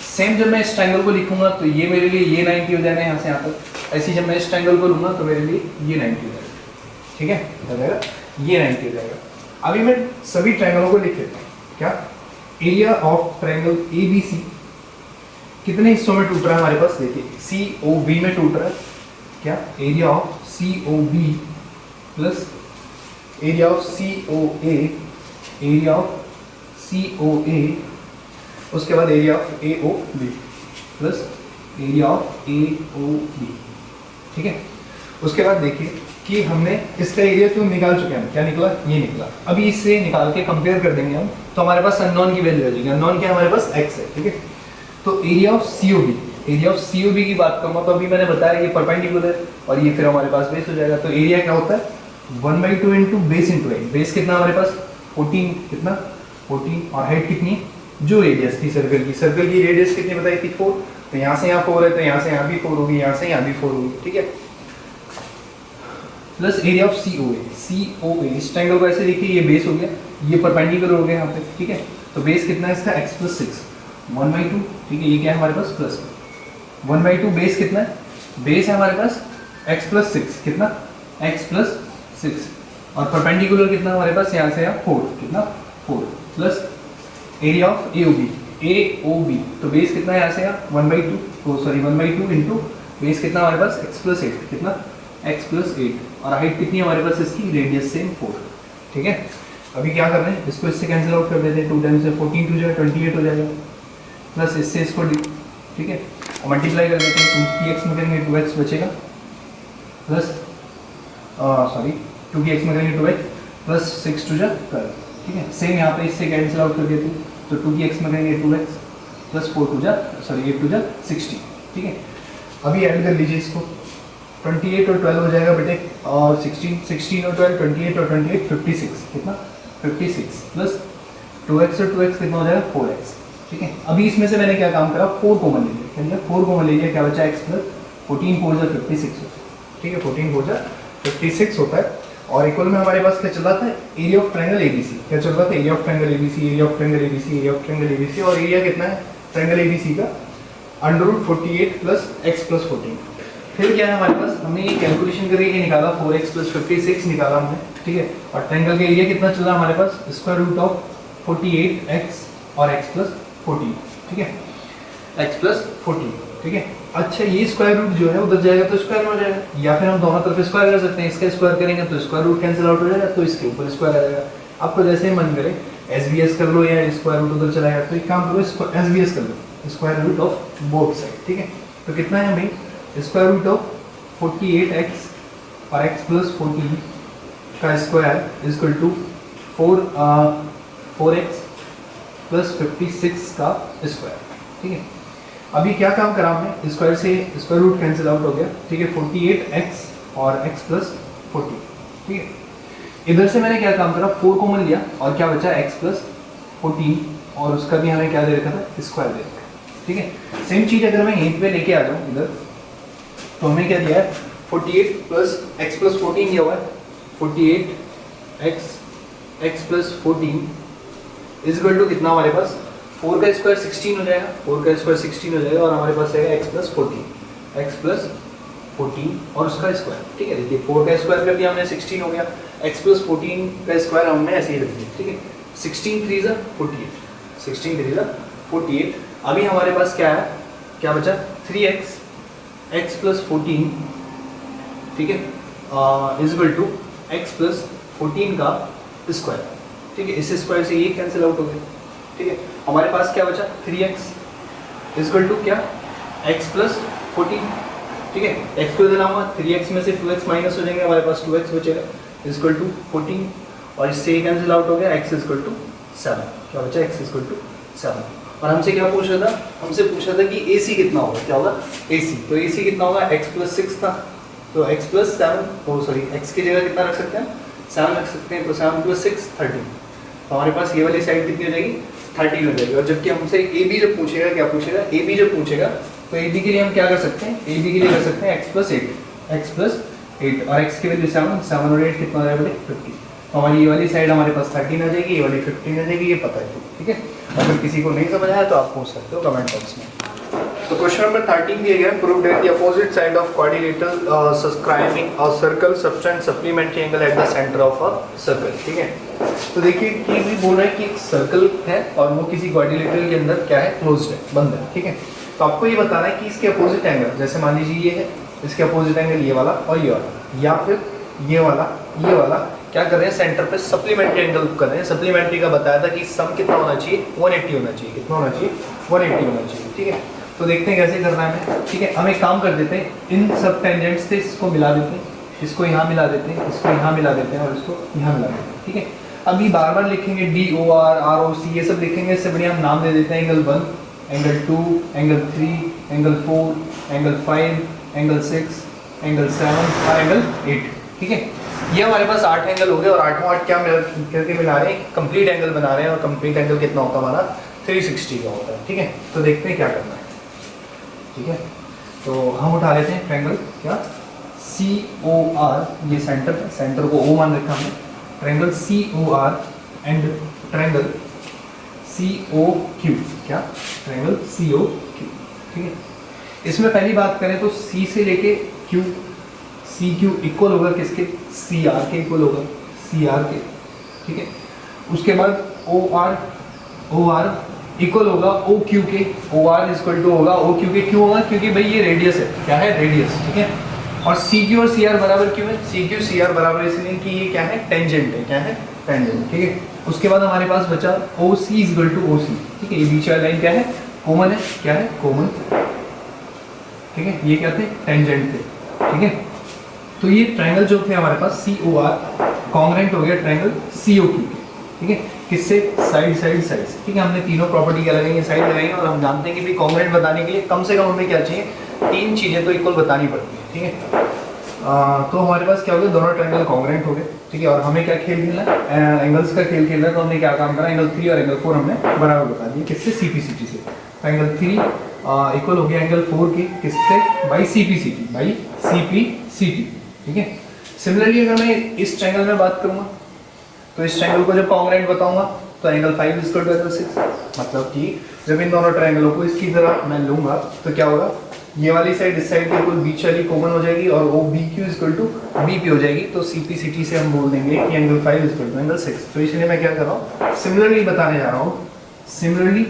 सेम जब मैं इस ट्रायंगल को लिखूंगा तो ये मेरे लिए ये 90 हो जाएगा यहाँ से यहाँ तक, ऐसे जब मैं इस ट्रायंगल को लूँगा तो मेरे लिए ये 90 हो जाएगा, ठीक है, हो जाएगा ये 90 हो जाएगा। अभी मैं सभी ट्रायंगलों को लिख लेता हूँ, क्या, एरिया ऑफ ट्रायंगल एबीसी कितने हिस्सों में टूट रहा है हमारे पास, देखिए COB में टूट रहा है, क्या, area of COB plus area of COA, area of COA, उसके बाद area of AOB plus area of AOB, ठीक है। उसके बाद देखिए कि हमने इसका एरिया तो निकाल चुके हैं, क्या निकला, ये निकला। अभी इससे निकाल के कंपेयर कर देंगे हम, तो हमारे पास अननोन की वैल्यू आ जाएगी। अननोन क्या हमारे पास, x है, ठीक है। तो एरिया ऑफ COB की बात करूँगा तो अभी मैंने बताया ये परपेंडिकुलर और ये फिर हमारे पास बेस हो जाएगा। तो एरिया क्या होता है, 1/2 into base into height. Base कितना हमारे पास 14, कितना 14, और हाइट कितनी, जो रेडियस थी सर्कल की रेडियस कितनी बताई थी 4, तो यहाँ से यहाँ 4 है तो यहाँ से यहाँ भी 4 होगी, यहाँ से यहाँ भी 4 होगी, ठीक है। प्लस एरिया ऑफ COA, इस ट्रायंगल को ऐसे देखिए, ये बेस हो गया, ये परपेंडिकुलर हो गया यहाँ पे, ठीक है। तो बेस कितना है इसका, x प्लस 6, 1/2, ठीक है। ये क्या है हमारे पास, प्लस 1/2, बेस कितना है, बेस है हमारे पास x प्लस 6, कितना, x प्लस 6, और परपेंडिकुलर कितना हमारे पास, यहाँ से यहाँ 4, कितना 4, प्लस एरिया ऑफ AOB, तो बेस कितना है यहाँ से यहाँ 1/2 इंटू बेस कितना हमारे पास x प्लस 8, कितना x प्लस 8, और हाइट कितनी है हमारे पास इसकी, रेडियस सेम 4, ठीक है। अभी क्या कर रहे हैं, इसको इससे कैंसिल आउट कर देते हैं, 2 टाइम्स से 14 2 जाएगा 28 हो जाएगा, प्लस इससे इसको, ठीक है, और मल्टीप्लाई कर देते हैं, 2x में करेंगे 2x बचेगा, प्लस सॉरी 2x में करेंगे 2x प्लस 6 2 जा 12, ठीक है। सेम यहाँ पे इससे कैंसिल आउट कर देते हैं, तो 2x में करेंगे 2x प्लस 8 2 जा 60, ठीक है। अभी ऐड कर लीजिए इसको, 28 और 12 हो जाएगा बेटे, और 16 और 12 28 और 28 56, कितना 56, प्लस 2x और 2x कितना हो जाएगा 4x, ठीक है। अभी इसमें से मैंने क्या काम करा, 4 कॉमन ले लिया, क्या लिया 4 कॉमन ले लिया, क्या बचा x प्लस 14 4 जा 56 होता है, ठीक है, 14 4 जा 56 होता है। और इक्वल में हमारे पास क्या चल रहा था, एरिया ऑफ ट्रायंगल एबीसी, क्या चल रहा था, area of triangle ABC, area of triangle ABC, area of triangle ABC, और एरिया कितना है ट्रायंगल एबीसी का, √48 प्लस x प्लस 14। फिर क्या है हमारे पास, हमने ये कैलकुलेशन करके निकाला 4x प्लस 56 निकाला हमने, ठीक है। और ट्रायंगल का एरिया कितना चल रहा है हमारे पास, स्क्वायर रूट ऑफ 48x और x प्लस 14, ठीक है, x प्लस 14, ठीक है। अच्छा ये स्क्वायर रूट जो है उधर जाएगा तो स्क्वायर हो जाएगा, या फिर हम दोनों तरफ स्क्वायर कर सकते हैं, इसका स्क्वायर करेंगे तो स्क्वायर रूट कैंसिल आउट हो जाएगा, तो इसके ऊपर स्क्वायर आ जाएगा। आपको जैसे ही मन करे एसबीएस कर लो या स्क्वायर रूट उधर चला जाएगा, तो एक काम करो एसबीएस कर लो, square root of both side, ठीक है। तो कितना है भाई, स्क्वायर रूट ऑफ 48x और x प्लस 14 का square equal to 4x plus 56 का स्क्वायर, ठीक है। अभी क्या काम करा हमने, स्क्वायर से स्क्वायर रूट कैंसिल आउट हो गया, ठीक है, 48x और x प्लस 14, ठीक है। इधर से मैंने क्या काम करा, 4 कॉमन लिया और क्या बचा x प्लस 14, और उसका भी हमें क्या दे रखा था, स्क्वायर दे रखा है, ठीक है। सेम चीज़ अगर मैं यहीं पे लेके आ जाऊँ इधर, तो हमें क्या दिया है, 48 प्लस x प्लस 14 दिया हुआ है, 48x plus 14 is equal to कितना हमारे पास, 4 का स्क्वायर 16 हो जाएगा, 4 का स्क्वायर 16 हो जाएगा, और हमारे पास रहेगा x प्लस 14 और उसका स्क्वायर, ठीक है। देखिए 4 का स्क्वायर कर दिया हमने, 16 हो गया, x प्लस 14 का स्क्वायर हमने ऐसे ही रख दिया, ठीक है। 16 3 ज़ा 48, 16 3 ज़ा 48। अभी हमारे पास क्या है, क्या बचा, 3x प्लस 14, ठीक है, is equal to x plus 14 का स्क्वायर, ठीक है। इस स्क्वायर से ये कैंसिल आउट हो गया, ठीक है। हमारे पास क्या बचा, 3x इज इक्वल टू क्या, x प्लस 14, ठीक है। x को देना हुआ 3x में से 2x माइनस हो जाएंगे, हमारे पास 2x बचेगा, इज इक्वल टू 14, और इससे ये कैंसिल आउट हो गया, x इज इक्वल टू 7, क्या बचा, x इज इक्वल टू 7। और हमसे क्या पूछ रहा था, हमसे पूछा था कि AC कितना होगा, क्या होगा, AC, तो AC कितना होगा, x प्लस 6 था, तो x प्लस 7, तो सॉरी x की जगह कितना रख सकते हैं, 7 रख सकते हैं, तो 7 प्लस 6 13, तो हमारे पास ये वाली साइड कितनी हो जाएगी, 13 हो जाएगी। और जबकि हमसे AB जब पूछेगा, क्या पूछेगा, AB जब पूछेगा तो AB के लिए हम क्या कर सकते हैं, AB के लिए कर सकते हैं x प्लस 8, और x की वैल्यू 7 और 8 कितना हो जाएगा, 50, तो हमारी ये वाली साइड हमारे पास 13 आ जाएगी, ये वाली 15 आ जाएगी, ये पता है, ठीक है। अगर किसी को नहीं समझ आया तो आप पूछ सकते हो कमेंट बॉक्स में। तो क्वेश्चन नंबर 13 दिया गया, prove that the opposite side of quadrilateral subscribing a circle subtend supplementary angle at the centre of a circle, ठीक है। तो देखिए कि भी बोल रहा है कि एक सर्कल है और वो किसी क्वाड्रिलेटरल के अंदर क्या है, क्लोज्ड है, बंद है, ठीक है। तो आपको ये बताना है कि इसके अपोजिट एंगल, जैसे मान लीजिए ये है, इसके अपोजिट एंगल ये वाला और ये वाला, या फिर ये वाला क्या कर रहे हैं, सेंटर पे सप्लीमेंट्री एंगल कर रहे हैं। सप्लीमेंट्री का बताया था कि सम कितना होना चाहिए, 180 होना चाहिए, कितना होना चाहिए, 180 होना चाहिए, ठीक है। तो देखते हैं कैसे करना है हमें, ठीक है। हम एक काम कर देते हैं, इन सब टेंजेंट्स से इसको मिला देते हैं, इसको यहाँ मिला देते हैं, इसको यहाँ मिला देते हैं, और इसको यहाँ मिला देते हैं, ठीक है। अभी बार बार लिखेंगे DOR ROC ये सब लिखेंगे, इससे बढ़िया हम नाम दे देते हैं angle 1, angle 2, angle 3, angle 4, angle 5, angle 6, angle 7 और एंगल 8, ठीक है। ये हमारे पास 8 एंगल हो गए, और 8वां 8 क्या करके मिला रहे हैं, कंप्लीट एंगल बना रहे हैं, और कंप्लीट एंगल कितना होता है हमारा, 360 का होता है, ठीक है। तो देखते हैं क्या करना है, ठीक है। तो हम उठा लेते हैं ट्रायंगल, क्या, COR, ये सेंटर को O मान रखा हमने, triangle COR and triangle COQ, क्या, ट्रायंगल COQ, ठीक है। इसमें पहली बात करें तो C से लेके Q, CQ इक्वल होगा किसके, CR के इक्वल होगा, CR के, ठीक है। उसके बाद OR इक्वल होगा OQ के, OR इक्वल टू होगा OQ के, क्यों होगा, क्योंकि भाई ये रेडियस है, क्या है, रेडियस, ठीक है। और CQ और CR बराबर क्यों है, CQ CR बराबर इसलिए कि ये क्या है, टेंजेंट है, क्या है, टेंजेंट, ठीक है। उसके बाद हमारे पास बचा OC इक्वल टू OC, ठीक है। ये बीच वाली लाइन क्या है, कॉमन है, क्या है, कॉमन, ठीक है। ये क्या थे, टेंजेंट थे, ठीक है। तो ये ट्रायंगल जो थे हमारे पास COR कॉन्ग्रेंट हो गया ट्रायंगल COQ के, ठीक है। किससे, साइड से, ठीक है। हमने तीनों प्रॉपर्टी क्या लगाएंगे, साइड लगाएंगे, और हम जानते हैं कि भी कॉन्ग्रेंट बताने के लिए कम से कम हमें क्या चाहिए, 3 चीज़ें तो इक्वल बतानी पड़ती है, ठीक है। तो हमारे पास क्या हो गया, दोनों ट्रायंगल कॉन्ग्रेंट हो गए, ठीक है। और हमें क्या खेल खेलना है, एंगल्स का खेल खेलना है। तो हमने क्या काम करा, एंगल 3 और एंगल 4 हमने बराबर बता दिए, किससे, CPCT से। तो एंगल 3 इक्वल हो गया एंगल 4 के, किससे, बाई CPCT, ठीक है। सिमिलरली अगर मैं इस ट्रायंगल में बात करूंगा, तो इस ट्रायंगल को जब कॉन्ग्रेंट बताऊंगा तो angle 5 is equal to angle 6। मतलब कि जब इन दोनों ट्रायंगलों को इसकी तरह मैं लूंगा तो क्या होगा, ये वाली साइड इस साइड के बिल्कुल बीच वाली कॉमन हो जाएगी और वो B Q equal to B P हो जाएगी। तो सी पी सी टी से हम बोल देंगे कि angle 5 is equal to angle 6। तो इसलिए मैं क्या कर रहा हूँ, सिमिलरली बताने जा रहा हूँ। सिमिलरली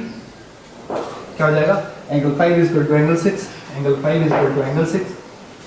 क्या हो जाएगा, angle 5 is equal to angle 6, angle 5 is equal to angle 6।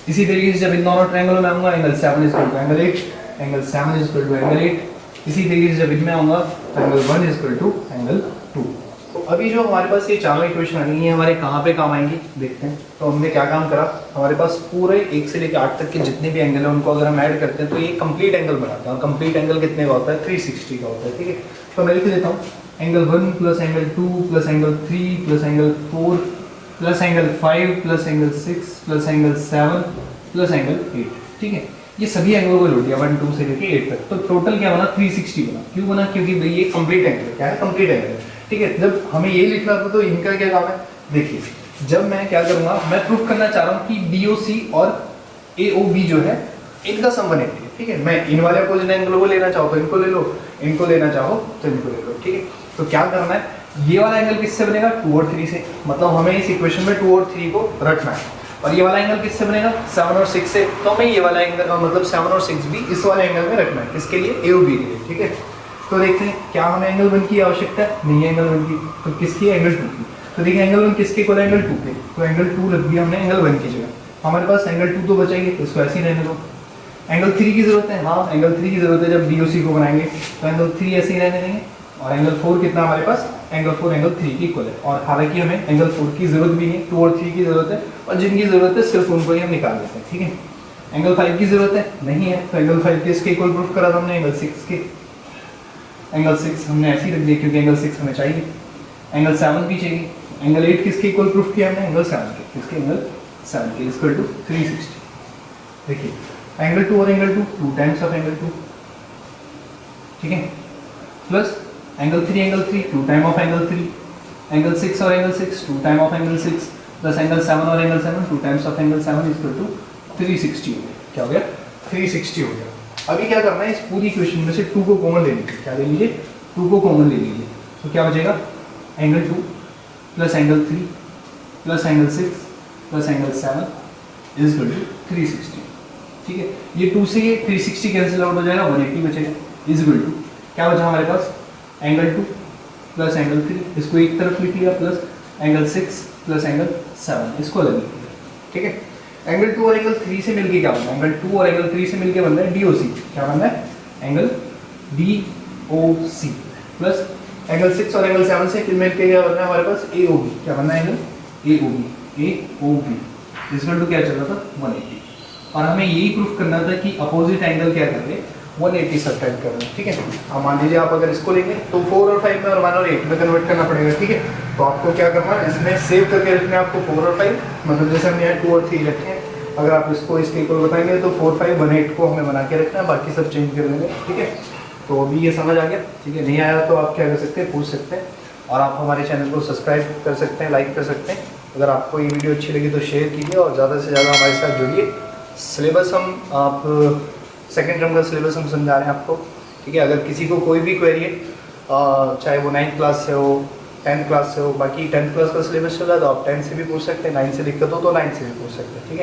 इसी तरीके से जब इन दोनों ट्रायंगलों में आऊंगा, angle 7 is equal to angle 8, angle 7 is equal to angle 8। इसी तरीके से जब इनमें आऊंगा तो angle 1 is equal to angle 2। तो अभी जो हमारे पास ये चारों इक्वेशन आनी है, हमारे कहाँ पे काम आएंगी देखते हैं। तो हमने क्या काम करा, हमारे पास पूरे 1 से लेकर 8 तक के जितने भी एंगल हैं उनको अगर हम ऐड करते हैं तो ये कंप्लीट एंगल बनाता है। और कंप्लीट एंगल कितने का होता है, 360 का होता है। ठीक है, तो मैं लिख देता हूँ angle 1 plus angle 2 plus angle 3 plus angle 4 plus angle 5 plus angle 6 plus angle 7 plus angle 8। ठीक है, ये सभी एंगलों को जोड़ दिया 1 2 से लेके 8 तक। तो टोटल क्या बना, 360 बना। क्यों बना, क्योंकि भाई ये कंप्लीट एंगल है। क्या है, कंप्लीट एंगल है। ठीक है, जब हमें ये लिखना था तो इनका क्या काम है, देखिए जब मैं क्या करूंगा, मैं प्रूफ करना चाह रहा हूँ कि BOC और AOB जो है इनका सम 180 है। ठीक है, मैं इन वाले अपोजिट एंगलों को लेना चाहो तो इनको ले लो, इनको लेना चाहो तो इनको ले लो। ठीक है, तो क्या करना है, ये वाला एंगल किससे बनेगा, 2 और 3 से। मतलब हमें इस इक्वेशन में 2 और 3 को रखना है। और ये वाला एंगल किससे बनेगा, 7 और 6 से। तो हमें ये वाला एंगल मतलब 7 और 6 भी इस वाले एंगल में रखना है। किसके लिए, AOB के लिए। ठीक है, तो देखते हैं क्या हमें एंगल 1 की आवश्यकता है, नहीं है एंगल 1 की, तो किसकी, एंगल 2 की। तो देखिए एंगल 1 किसके इक्वल है, एंगल 2 के। तो एंगल 2 रख दिया हमने एंगल 1 की जगह। हमारे पास एंगल 2 तो बचेगी, तो इसको ऐसे ही रहने दो। एंगल 3 की जरूरत है, हाँ एंगल 3 की जरूरत है जब BOC को बनाएंगे, तो एंगल 3 ऐसे ही रहने देंगे। और एंगल 4 कितना हमारे पास, एंगल 4 एंगल 3 की इक्वल है। और हालांकि हमें एंगल 4 की जरूरत भी नहीं, 2 और 3 की जरूरत है। और जिनकी जरूरत है सिर्फ उनको ही हम निकाल देते हैं। ठीक है, एंगल 5 की जरूरत है, नहीं है, तो एंगल 5 के इसके इक्वल प्रूफ करा था हमने एंगल 6 के। एंगल 6 हमने ऐसे ही रख दिया क्योंकि एंगल 6 हमें चाहिए। एंगल 7 भी चाहिए। एंगल 8 किसके इक्वल प्रूफ किया हमने, एंगल 7 के। किसके, एंगल 7 के इक्वल टू 360। देखिए एंगल 2 और एंगल 2 टाइम्स ऑफ एंगल 2। ठीक है, plus angle 3 2 time of angle 3। Angle 6 और angle 6 2 time of angle 6 plus angle 7 और angle 7 2 times of angle 7 equal to 360 हो गया। क्या हो गया, 360 हो गया। अभी क्या करना है, इस पूरी इक्वेशन में से 2 को कॉमन ले लीजिए। क्या ले लीजिए, 2 को कॉमन ले लीजिए। तो क्या बचेगा, angle 2 plus angle 3 plus angle 6 plus angle 7 is equal to 360। ठीक है, ये 2 से ये 360 कैंसिल आउट हो जाएगा, 180 बचेगा। इज इक्वल टू क्या बचा हमारे पास, एंगल 2 प्लस एंगल 3, इसको एक तरफ लिख लिया, प्लस एंगल 6 प्लस एंगल 7, इसको अलग लिख लिया। ठीक है, एंगल 2 और एंगल 3 से मिलके क्या बनना है, एंगल 2 और एंगल 3 से मिलके बन रहा है DOC। क्या बनना है, एंगल DOC प्लस एंगल 6 और एंगल 7 से मिलके क्या बनना है हमारे पास, AOB। क्या बनना है, एंगल AOB इक्वल टू क्या चल रहा था, 180। और हमें यही प्रूफ करना था कि अपोजिट एंगल क्या कर रहे हैं, 180 सब्ट्रैक्ट कर रहे हैं। ठीक है, अब मान लीजिए आप अगर इसको लेंगे तो 4 और 5 में और 1 और 8 में कन्वर्ट करना पड़ेगा। ठीक है, तो आपको क्या करना है, इसमें सेव करके रखना है आपको 4 और 5, मतलब जैसे हमने यहाँ 2 और 3 रखे हैं, अगर आप इसको इसके इक्वल बताएंगे तो 4 5 1 8 को हमें बना के रखना है, बाकी सब चेंज कर देंगे। ठीक है, तो अभी ये समझ आ गया। ठीक है, नहीं आया तो आप क्या कर सकते हैं, पूछ सकते हैं। और आप हमारे चैनल को सब्सक्राइब कर सकते हैं, लाइक कर सकते हैं। अगर आपको ये वीडियो अच्छी लगी तो शेयर कीजिए और ज़्यादा से ज़्यादा हमारे साथ जुड़िए। सिलेबस हम आप सेकेंड टर्म का सिलेबस हम समझा रहे हैं आपको। ठीक है, अगर किसी को कोई भी क्वेरी है, चाहे वो 9th क्लास से हो, 10th क्लास से हो, बाकी 10th क्लास का सिलेबस चल रहा है तो आप 10th से भी पूछ सकते हैं, 9th से दिक्कत हो तो 9th से भी पूछ सकते हैं। ठीक है।